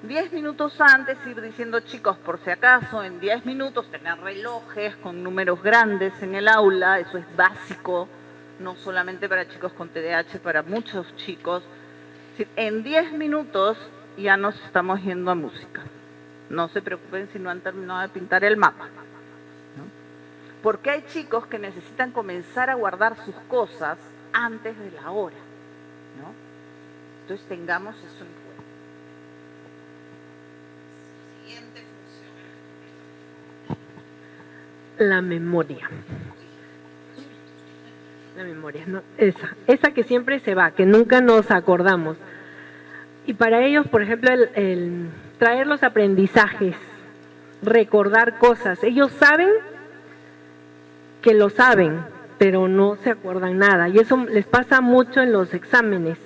10 minutos antes ir diciendo, chicos, por si acaso, en 10 minutos tener relojes con números grandes en el aula, eso es básico, no solamente para chicos con TDAH, para muchos chicos. En 10 minutos ya nos estamos yendo a música. No se preocupen si no han terminado de pintar el mapa, ¿no? Porque hay chicos que necesitan comenzar a guardar sus cosas antes de la hora, ¿no? Entonces tengamos eso en cuenta. Siguiente función. La memoria. La memoria, ¿no? Esa que siempre se va, que nunca nos acordamos. Y para ellos, por ejemplo, el traer los aprendizajes, recordar cosas. Ellos saben que lo saben, pero no se acuerdan nada. Y eso les pasa mucho en los exámenes.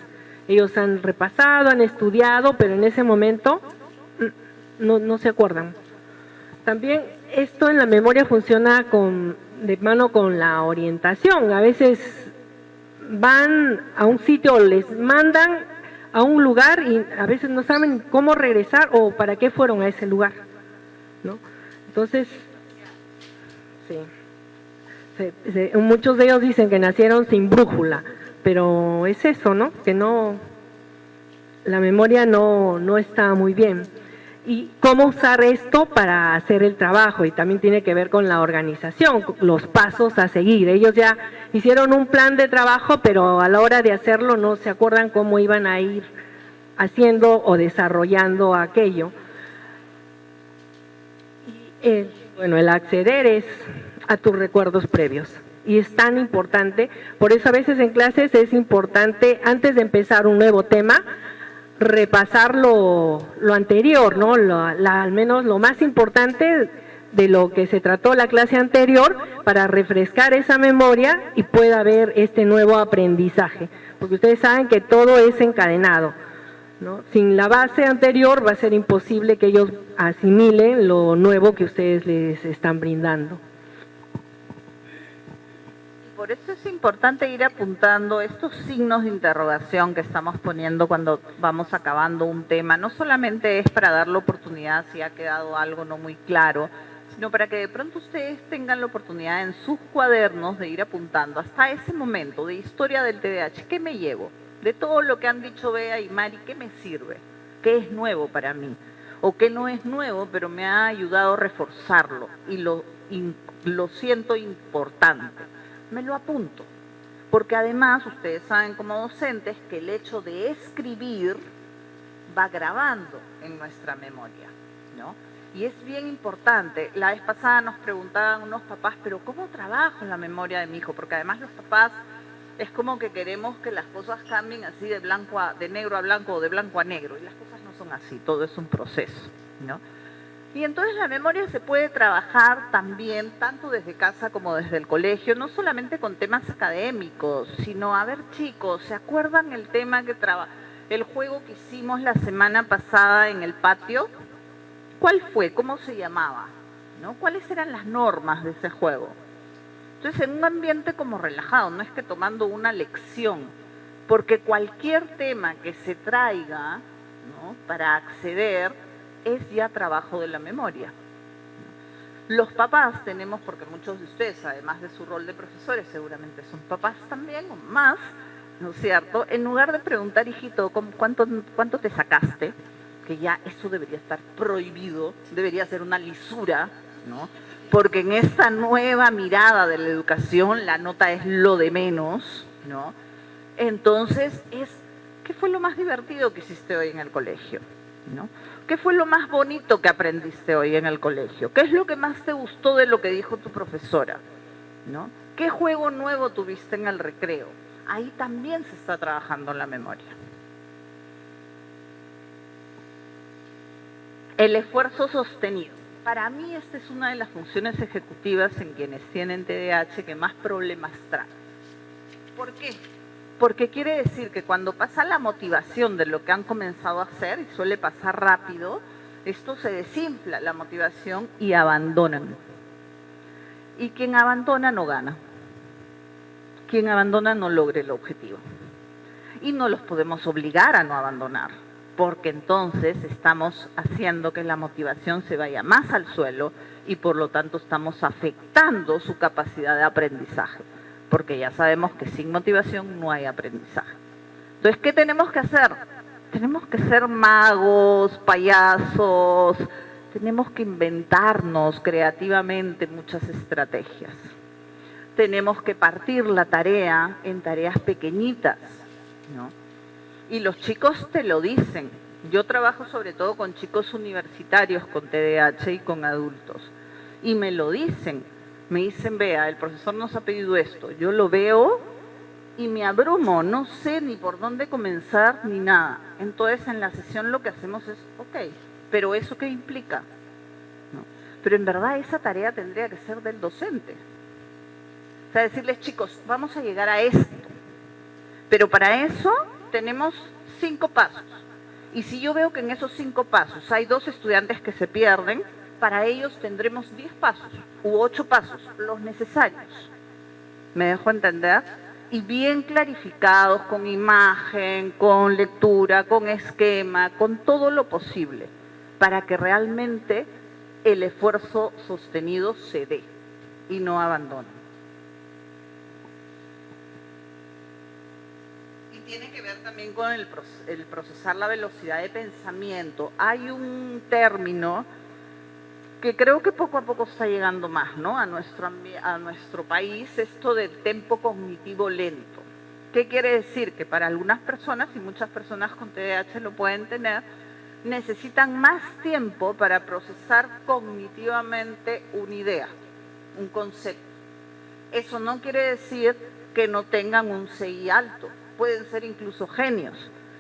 Ellos han repasado, han estudiado, pero en ese momento no se acuerdan. También esto en la memoria funciona de mano con la orientación. A veces van a un sitio, les mandan a un lugar y a veces no saben cómo regresar o para qué fueron a ese lugar, ¿no? Entonces, muchos de ellos dicen que nacieron sin brújula, pero es eso, ¿no? Que la memoria no está muy bien. Y cómo usar esto para hacer el trabajo, y también tiene que ver con la organización, los pasos a seguir. Ellos ya hicieron un plan de trabajo, pero a la hora de hacerlo no se acuerdan cómo iban a ir haciendo o desarrollando aquello. Y el acceder es a tus recuerdos previos. Y es tan importante, por eso a veces en clases es importante, antes de empezar un nuevo tema, repasar lo anterior, ¿no? Al menos lo más importante de lo que se trató la clase anterior, para refrescar esa memoria y pueda haber este nuevo aprendizaje, porque ustedes saben que todo es encadenado, ¿no? Sin la base anterior va a ser imposible que ellos asimilen lo nuevo que ustedes les están brindando. Por eso es importante ir apuntando estos signos de interrogación que estamos poniendo cuando vamos acabando un tema. No solamente es para dar la oportunidad si ha quedado algo no muy claro, sino para que de pronto ustedes tengan la oportunidad en sus cuadernos de ir apuntando hasta ese momento de historia del TDAH. ¿Qué me llevo? De todo lo que han dicho Bea y Mari, ¿qué me sirve? ¿Qué es nuevo para mí? ¿O qué no es nuevo, pero me ha ayudado a reforzarlo y lo siento importante? Me lo apunto, porque además ustedes saben como docentes que el hecho de escribir va grabando en nuestra memoria, ¿no? Y es bien importante. La vez pasada nos preguntaban unos papás, pero ¿cómo trabajo en la memoria de mi hijo? Porque además los papás es como que queremos que las cosas cambien así de negro a blanco o de blanco a negro, y las cosas no son así, todo es un proceso, ¿no? Y entonces la memoria se puede trabajar también, tanto desde casa como desde el colegio, no solamente con temas académicos, sino, a ver chicos, ¿se acuerdan el tema el juego que hicimos la semana pasada en el patio? ¿Cuál fue? ¿Cómo se llamaba? ¿No? ¿Cuáles eran las normas de ese juego? Entonces, en un ambiente como relajado, no es que tomando una lección, porque cualquier tema que se traiga, ¿no?, para acceder, es ya trabajo de la memoria. Los papás tenemos, porque muchos de ustedes, además de su rol de profesores, seguramente son papás también o más, ¿no es cierto? En lugar de preguntar, hijito, ¿cuánto te sacaste? Que ya eso debería estar prohibido, debería ser una lisura, ¿no? Porque en esta nueva mirada de la educación la nota es lo de menos, ¿no? Entonces ¿qué fue lo más divertido que hiciste hoy en el colegio? ¿No? ¿Qué fue lo más bonito que aprendiste hoy en el colegio? ¿Qué es lo que más te gustó de lo que dijo tu profesora? ¿No? ¿Qué juego nuevo tuviste en el recreo? Ahí también se está trabajando la memoria. El esfuerzo sostenido. Para mí esta es una de las funciones ejecutivas en quienes tienen TDAH que más problemas trae. ¿Por qué? Porque quiere decir que cuando pasa la motivación de lo que han comenzado a hacer, y suele pasar rápido, esto se desinfla la motivación y abandonan. Y quien abandona no gana. Quien abandona no logra el objetivo. Y no los podemos obligar a no abandonar, porque entonces estamos haciendo que la motivación se vaya más al suelo y por lo tanto estamos afectando su capacidad de aprendizaje. Porque ya sabemos que sin motivación no hay aprendizaje. Entonces, ¿qué tenemos que hacer? Tenemos que ser magos, payasos, tenemos que inventarnos creativamente muchas estrategias. Tenemos que partir la tarea en tareas pequeñitas, ¿no? Y los chicos te lo dicen. Yo trabajo sobre todo con chicos universitarios con TDAH y con adultos. Y me lo dicen. Me dicen, vea, el profesor nos ha pedido esto. Yo lo veo y me abrumo, no sé ni por dónde comenzar ni nada. Entonces en la sesión lo que hacemos es, ok, pero ¿eso qué implica? ¿No? Pero en verdad esa tarea tendría que ser del docente. O sea, decirles, chicos, vamos a llegar a esto. Pero para eso tenemos 5 pasos. Y si yo veo que en esos 5 pasos hay 2 estudiantes que se pierden, para ellos tendremos 10 pasos u 8 pasos, los necesarios. ¿Me dejo entender? Y bien clarificados, con imagen, con lectura, con esquema, con todo lo posible, para que realmente el esfuerzo sostenido se dé y no abandone. Y tiene que ver también con el procesar la velocidad de pensamiento. Hay un término que creo que poco a poco está llegando más, ¿no? a nuestro país, esto del tempo cognitivo lento. ¿Qué quiere decir? Que para algunas personas, y muchas personas con TDAH lo pueden tener, necesitan más tiempo para procesar cognitivamente una idea, un concepto. Eso no quiere decir que no tengan un CI alto, pueden ser incluso genios,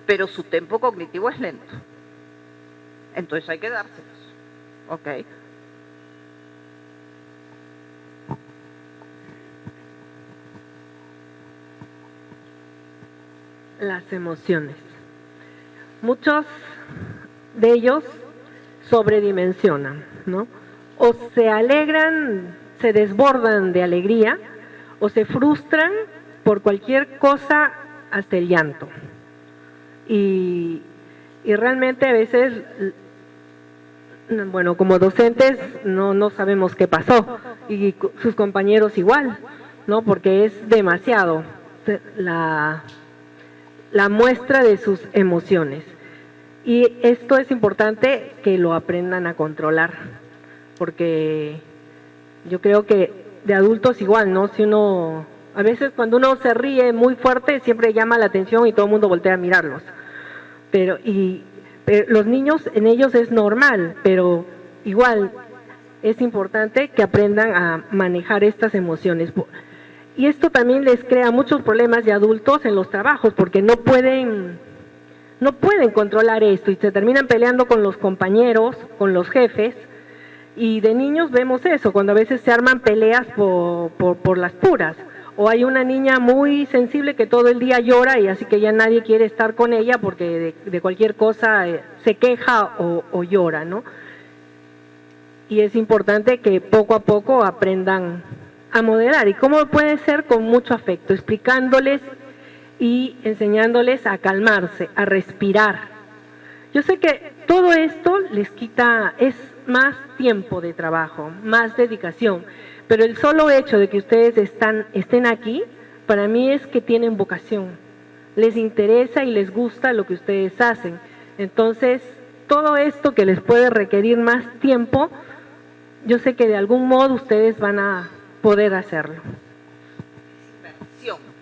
pero su tempo cognitivo es lento. Entonces hay que dárselos, ¿ok? Las emociones. Muchos de ellos sobredimensionan, ¿no? O se alegran, se desbordan de alegría, o se frustran por cualquier cosa hasta el llanto. Y realmente a veces, bueno, como docentes no sabemos qué pasó, y sus compañeros igual, ¿no? Porque es demasiado la muestra de sus emociones. Y esto es importante que lo aprendan a controlar, porque yo creo que de adultos igual, ¿no? Si uno, a veces cuando uno se ríe muy fuerte, siempre llama la atención y todo el mundo voltea a mirarlos. Pero los niños, en ellos es normal, pero igual es importante que aprendan a manejar estas emociones. Y esto también les crea muchos problemas de adultos en los trabajos, porque no pueden controlar esto y se terminan peleando con los compañeros, con los jefes. Y de niños vemos eso, cuando a veces se arman peleas por las puras. O hay una niña muy sensible que todo el día llora y así que ya nadie quiere estar con ella porque de cualquier cosa se queja o llora, ¿no? Y es importante que poco a poco aprendan a moderar. ¿Y cómo puede ser? Con mucho afecto, explicándoles y enseñándoles a calmarse, a respirar. Yo sé que todo esto les quita, es más tiempo de trabajo, más dedicación, pero el solo hecho de que ustedes estén aquí, para mí es que tienen vocación, les interesa y les gusta lo que ustedes hacen. Entonces, todo esto que les puede requerir más tiempo, yo sé que de algún modo ustedes van a poder hacerlo.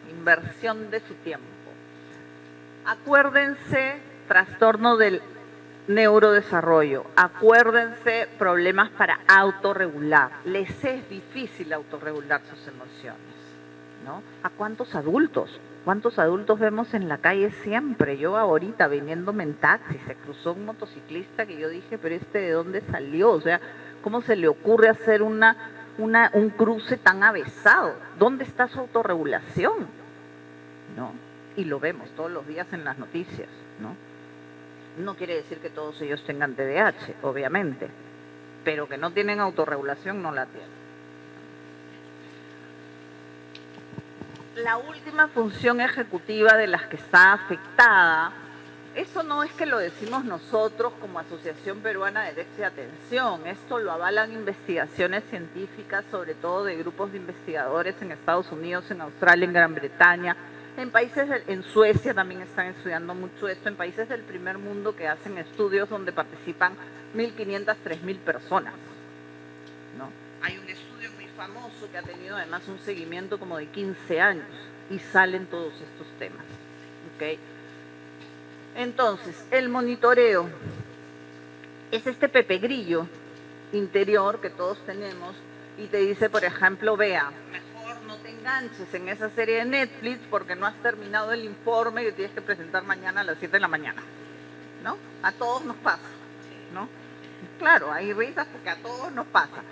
Inversión de su tiempo. Acuérdense, trastorno del neurodesarrollo, acuérdense, problemas para autorregular. Les es difícil autorregular sus emociones, ¿no? ¿A cuántos adultos? ¿Cuántos adultos vemos en la calle siempre? Yo ahorita viniéndome en taxi, se cruzó un motociclista que yo dije, pero ¿de dónde salió? O sea, ¿cómo se le ocurre hacer un cruce tan avesado? ¿Dónde está su autorregulación? ¿No? Y lo vemos todos los días en las noticias, ¿no? No quiere decir que todos ellos tengan TDAH, obviamente, pero que no tienen autorregulación, no la tienen. La última función ejecutiva de las que está afectada, eso no es que lo decimos nosotros como Asociación Peruana de Déficit de Atención, esto lo avalan investigaciones científicas, sobre todo de grupos de investigadores en Estados Unidos, en Australia, en Gran Bretaña, en Suecia también están estudiando mucho esto, en países del primer mundo que hacen estudios donde participan 1.500, 3.000 personas, ¿no? Hay un estudio muy famoso que ha tenido además un seguimiento como de 15 años y salen todos estos temas, ¿ok? Entonces, el monitoreo es este Pepe Grillo interior que todos tenemos y te dice, por ejemplo, vea, mejor no te enganches en esa serie de Netflix porque no has terminado el informe que tienes que presentar mañana a las 7 de la mañana, ¿no? A todos nos pasa, ¿no? Claro, hay risas porque a todos nos pasa.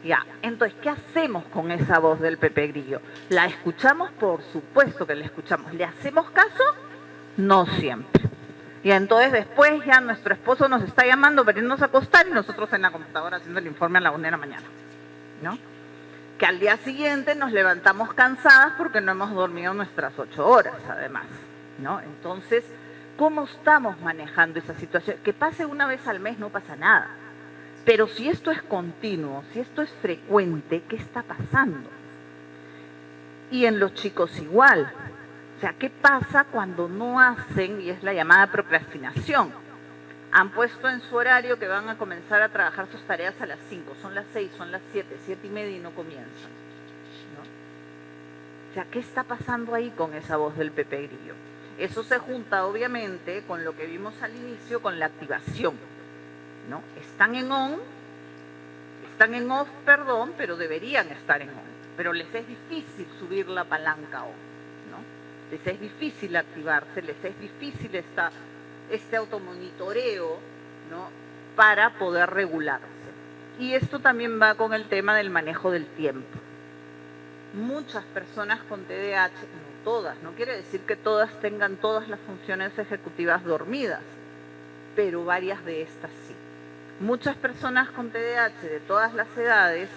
Ya, entonces, ¿qué hacemos con esa voz del Pepe Grillo? ¿La escuchamos? Por supuesto que la escuchamos. ¿Le hacemos caso? No siempre. Y entonces después ya nuestro esposo nos está llamando para irnos a acostar y nosotros en la computadora haciendo el informe a la 1 de la mañana, ¿no? Que al día siguiente nos levantamos cansadas porque no hemos dormido nuestras 8 horas, además, ¿no? Entonces, ¿cómo estamos manejando esa situación? Que pase una vez al mes no pasa nada. Pero si esto es continuo, si esto es frecuente, ¿qué está pasando? Y en los chicos igual. O sea, ¿qué pasa cuando no hacen, y es la llamada procrastinación? Han puesto en su horario que van a comenzar a trabajar sus tareas a las 5, son las 6, son las 7, 7:30 y no comienzan, ¿no? O sea, ¿qué está pasando ahí con esa voz del Pepe Grillo? Eso se junta, obviamente, con lo que vimos al inicio, con la activación, ¿no? Están en off, perdón, pero deberían estar en on, pero les es difícil subir la palanca on, ¿no? Les es difícil activarse, les es difícil este automonitoreo, ¿no? Para poder regularse. Y esto también va con el tema del manejo del tiempo. Muchas personas con TDAH, no todas, no quiere decir que todas tengan todas las funciones ejecutivas dormidas, pero varias de estas sí. Muchas personas con TDAH de todas las edades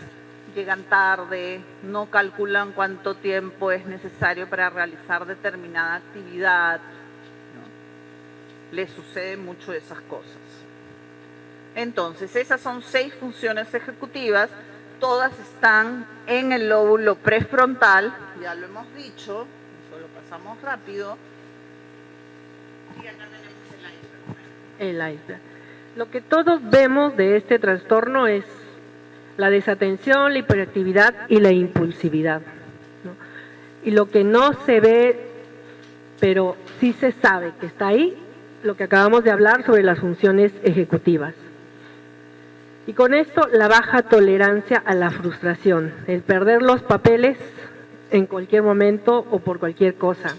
llegan tarde, no calculan cuánto tiempo es necesario para realizar determinada actividad, ¿no? Les sucede mucho esas cosas. Entonces, esas son 6 funciones ejecutivas, todas están en el lóbulo prefrontal, ya lo hemos dicho, solo pasamos rápido, y acá tenemos el iceberg. El iceberg. Lo que todos vemos de este trastorno es la desatención, la hiperactividad y la impulsividad, ¿no? Y lo que no se ve, pero sí se sabe que está ahí, lo que acabamos de hablar sobre las funciones ejecutivas. Y con esto, la baja tolerancia a la frustración, el perder los papeles en cualquier momento o por cualquier cosa.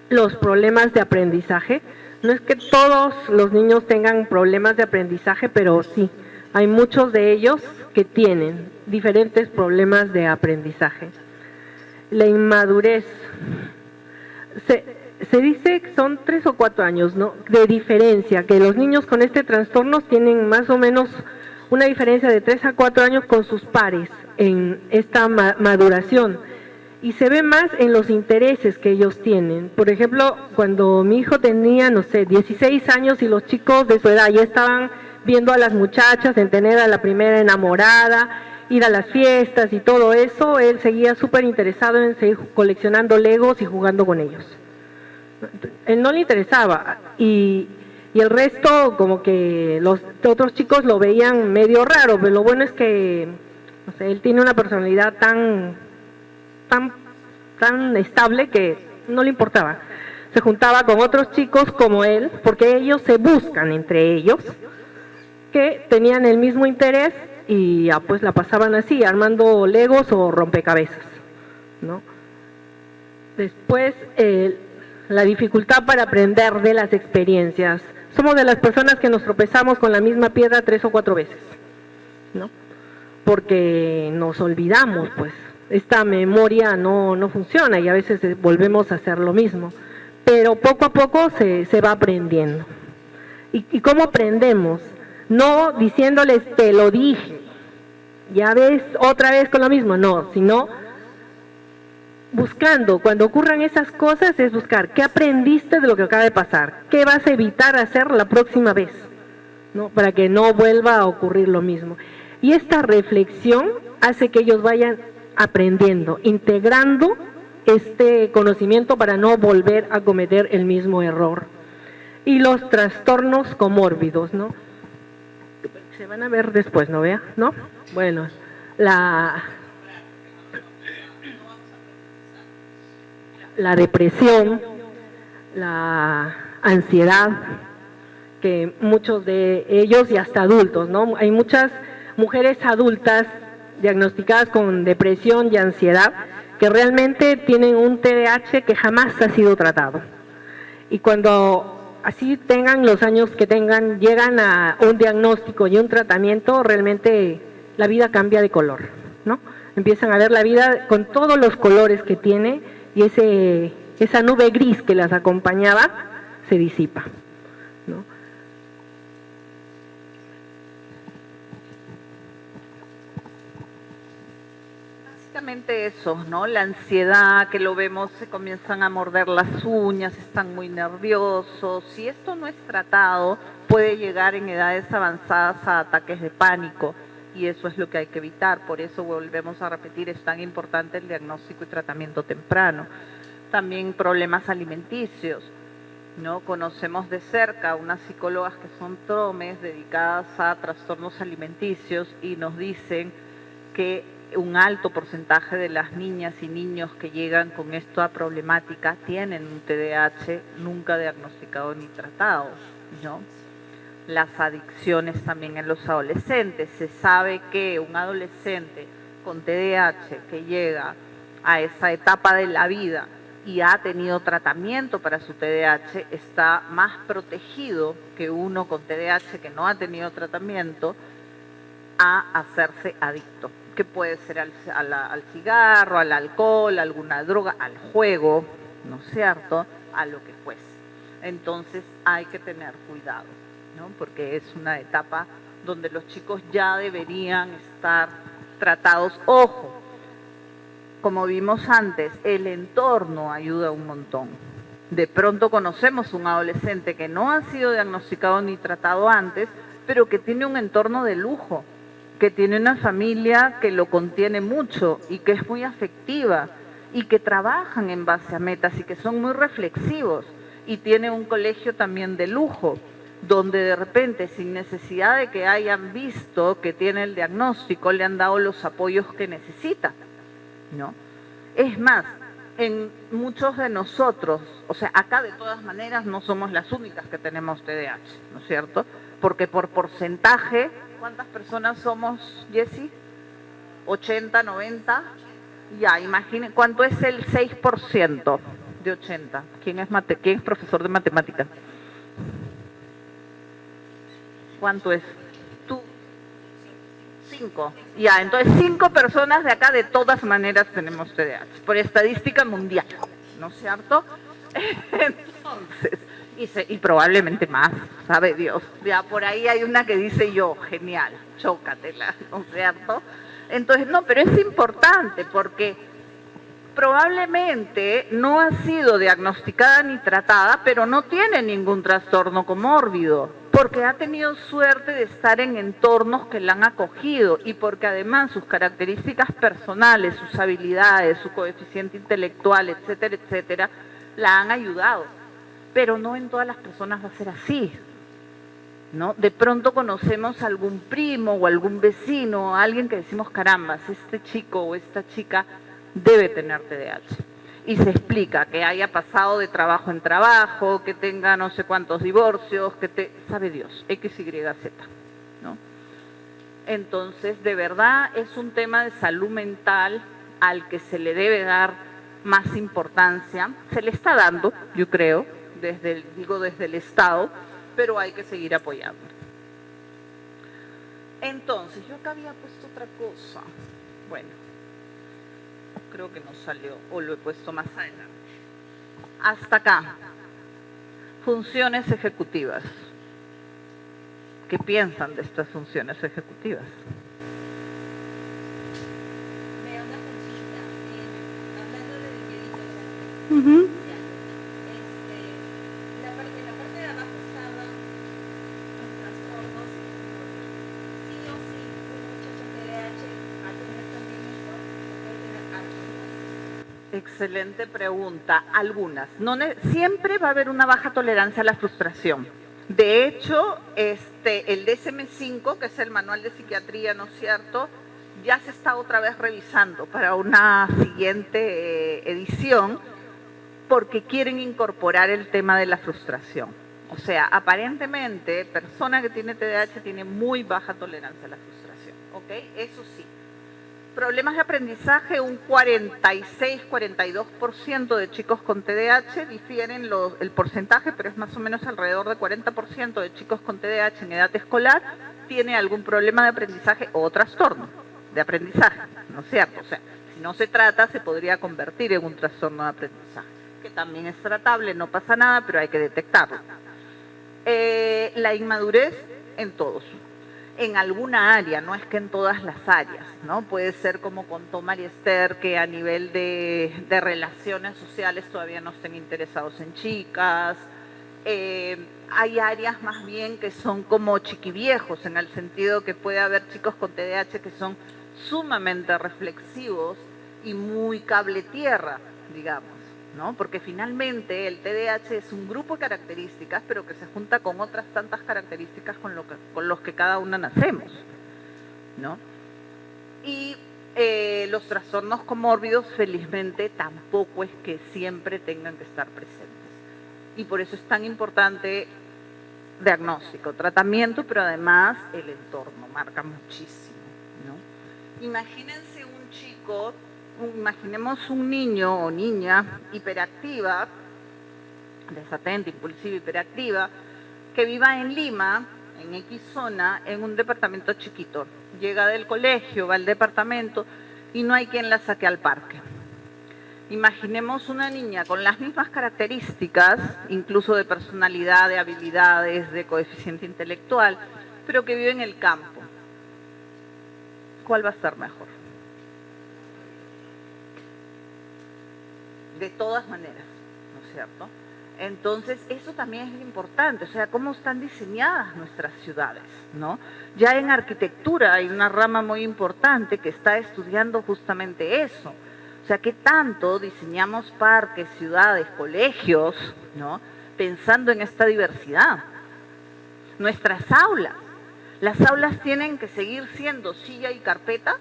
Los problemas de aprendizaje. No es que todos los niños tengan problemas de aprendizaje, pero sí, hay muchos de ellos que tienen diferentes problemas de aprendizaje. La inmadurez. Se dice que son 3 o 4 años, ¿no?, de diferencia, que los niños con este trastorno tienen más o menos una diferencia de 3 a 4 años con sus pares en esta maduración. Y se ve más en los intereses que ellos tienen. Por ejemplo, cuando mi hijo tenía, no sé, 16 años y los chicos de su edad ya estaban viendo a las muchachas, en tener a la primera enamorada, ir a las fiestas y todo eso, él seguía súper interesado en seguir coleccionando Legos y jugando con ellos. Él no le interesaba y el resto como que los otros chicos lo veían medio raro, pero lo bueno es que, no sé, él tiene una personalidad tan estable que no le importaba. Se juntaba con otros chicos como él, porque ellos se buscan entre ellos, que tenían el mismo interés y ya pues la pasaban así, armando Legos o rompecabezas, ¿no? Después, la dificultad para aprender de las experiencias. Somos de las personas que nos tropezamos con la misma piedra 3 o 4 veces, ¿no? Porque nos olvidamos, pues. Esta memoria no funciona y a veces volvemos a hacer lo mismo. Pero poco a poco se va aprendiendo. ¿Y cómo aprendemos? No diciéndoles, te lo dije, ya ves, otra vez con lo mismo, no, sino buscando, cuando ocurran esas cosas, es buscar qué aprendiste de lo que acaba de pasar, qué vas a evitar hacer la próxima vez, ¿no? Para que no vuelva a ocurrir lo mismo. Y esta reflexión hace que ellos vayan aprendiendo, integrando este conocimiento para no volver a cometer el mismo error. Y los trastornos comórbidos, ¿no? Se van a ver después, ¿no vea? ¿No? Bueno, la depresión, la ansiedad, que muchos de ellos y hasta adultos, ¿no? Hay muchas mujeres adultas diagnosticadas con depresión y ansiedad que realmente tienen un TDAH que jamás ha sido tratado. Y cuando así tengan los años que tengan, llegan a un diagnóstico y un tratamiento, realmente la vida cambia de color, ¿no? Empiezan a ver la vida con todos los colores que tiene y esa nube gris que las acompañaba se disipa, ¿no? Básicamente eso, ¿no? La ansiedad, que lo vemos, se comienzan a morder las uñas, están muy nerviosos. Si esto no es tratado, puede llegar en edades avanzadas a ataques de pánico y eso es lo que hay que evitar. Por eso volvemos a repetir, es tan importante el diagnóstico y tratamiento temprano. También problemas alimenticios, ¿no? Conocemos de cerca unas psicólogas que son TROMES dedicadas a trastornos alimenticios y nos dicen que un alto porcentaje de las niñas y niños que llegan con esta problemática tienen un TDAH nunca diagnosticado ni tratado, ¿no? Las adicciones también en los adolescentes. Se sabe que un adolescente con TDAH que llega a esa etapa de la vida y ha tenido tratamiento para su TDAH está más protegido que uno con TDAH que no ha tenido tratamiento a hacerse adicto, que puede ser al cigarro, al alcohol, a alguna droga, al juego, ¿no es cierto?, a lo que fuese. Entonces hay que tener cuidado, ¿no? Porque es una etapa donde los chicos ya deberían estar tratados. Ojo, como vimos antes, el entorno ayuda un montón. De pronto conocemos un adolescente que no ha sido diagnosticado ni tratado antes, pero que tiene un entorno de lujo, que tiene una familia que lo contiene mucho y que es muy afectiva y que trabajan en base a metas y que son muy reflexivos y tiene un colegio también de lujo, donde de repente sin necesidad de que hayan visto que tiene el diagnóstico le han dado los apoyos que necesita, ¿no? Es más, en muchos de nosotros, o sea, acá de todas maneras no somos las únicas que tenemos TDAH, ¿no es cierto? Porque por porcentaje, ¿cuántas personas somos, Jessy? 80, 90. Ya, imaginen, ¿cuánto es el 6% de 80? ¿Quién es profesor de matemáticas? ¿Cuánto es? Tú. 5. Ya, entonces 5 personas de acá de todas maneras tenemos TDAH, por estadística mundial, ¿no es cierto? Entonces, y probablemente más, sabe Dios. Ya por ahí hay una que dice yo, genial, chócatela, ¿no es cierto? Entonces, no, pero es importante porque probablemente no ha sido diagnosticada ni tratada, pero no tiene ningún trastorno comórbido, porque ha tenido suerte de estar en entornos que la han acogido y porque además sus características personales, sus habilidades, su coeficiente intelectual, etcétera, etcétera, la han ayudado. Pero no en todas las personas va a ser así, ¿no? De pronto conocemos a algún primo o algún vecino, alguien que decimos, carambas, este chico o esta chica debe tener TDAH. Y se explica que haya pasado de trabajo en trabajo, que tenga no sé cuántos divorcios, sabe Dios, X, Y, Z, ¿no? Entonces, de verdad, es un tema de salud mental al que se le debe dar más importancia. Se le está dando, yo creo, desde el Estado, pero hay que seguir apoyando. Entonces, yo acá había puesto otra cosa. Bueno, creo que no salió, o lo he puesto más adelante. Hasta acá. Funciones ejecutivas. ¿Qué piensan de estas funciones ejecutivas? Veo una consulta, hablando del dedito grande. En la parte de abajo estaban los trastornos. Sí o sí, un muchacho TDAH va a tener también esto, o puede tener algunos. Excelente pregunta. Algunas. Siempre va a haber una baja tolerancia a la frustración. De hecho, el DSM-5, que es el Manual de Psiquiatría, ¿no es cierto?, ya se está otra vez revisando para una siguiente edición, porque quieren incorporar el tema de la frustración. O sea, aparentemente, persona que tiene TDAH tiene muy baja tolerancia a la frustración, ¿ok? Eso sí. Problemas de aprendizaje, un 46-42% de chicos con TDAH, difieren el porcentaje, pero es más o menos alrededor de 40% de chicos con TDAH en edad escolar tiene algún problema de aprendizaje o trastorno de aprendizaje, ¿no es cierto? O sea, si no se trata, se podría convertir en un trastorno de aprendizaje, que también es tratable, no pasa nada, pero hay que detectarlo. La inmadurez en todos. En alguna área, no es que en todas las áreas, ¿no? Puede ser como contó María Esther, que a nivel de relaciones sociales todavía no estén interesados en chicas. Hay áreas más bien que son como chiquiviejos, en el sentido que puede haber chicos con TDAH que son sumamente reflexivos y muy cable tierra, digamos, ¿no? Porque finalmente el TDAH es un grupo de características, pero que se junta con otras tantas características con los que cada una nacemos, ¿no? Y los trastornos comórbidos, felizmente, tampoco es que siempre tengan que estar presentes. Y por eso es tan importante diagnóstico, tratamiento, pero además el entorno marca muchísimo, ¿no? Imagínense un chico, imaginemos un niño o niña hiperactiva, desatenta, impulsiva, hiperactiva, que viva en Lima, en X zona, en un departamento chiquito. Llega del colegio, va al departamento y no hay quien la saque al parque. Imaginemos una niña con las mismas características, incluso de personalidad, de habilidades, de coeficiente intelectual, pero que vive en el campo. ¿Cuál va a ser mejor? De todas maneras, ¿no es cierto? Entonces, eso también es importante, o sea, cómo están diseñadas nuestras ciudades, ¿no? Ya en arquitectura hay una rama muy importante que está estudiando justamente eso. O sea, ¿qué tanto diseñamos parques, ciudades, colegios, ¿no?, pensando en esta diversidad? Nuestras aulas. Las aulas tienen que seguir siendo silla y carpeta,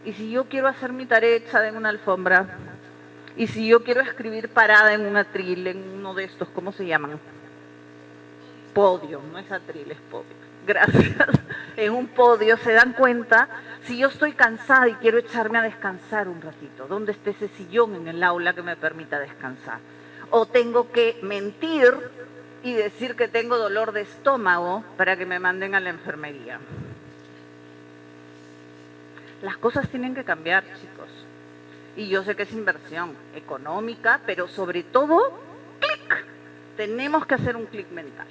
y si yo quiero hacer mi tarea echada en una alfombra, y si yo quiero escribir parada en un atril, en uno de estos, ¿cómo se llaman? Podio, no es atril, es podio. Gracias. En un podio, ¿se dan cuenta? Si yo estoy cansada y quiero echarme a descansar un ratito, ¿dónde está ese sillón en el aula que me permita descansar? O tengo que mentir y decir que tengo dolor de estómago para que me manden a la enfermería. Las cosas tienen que cambiar, chicos. Y yo sé que es inversión económica, pero sobre todo, clic. Tenemos que hacer un clic mental.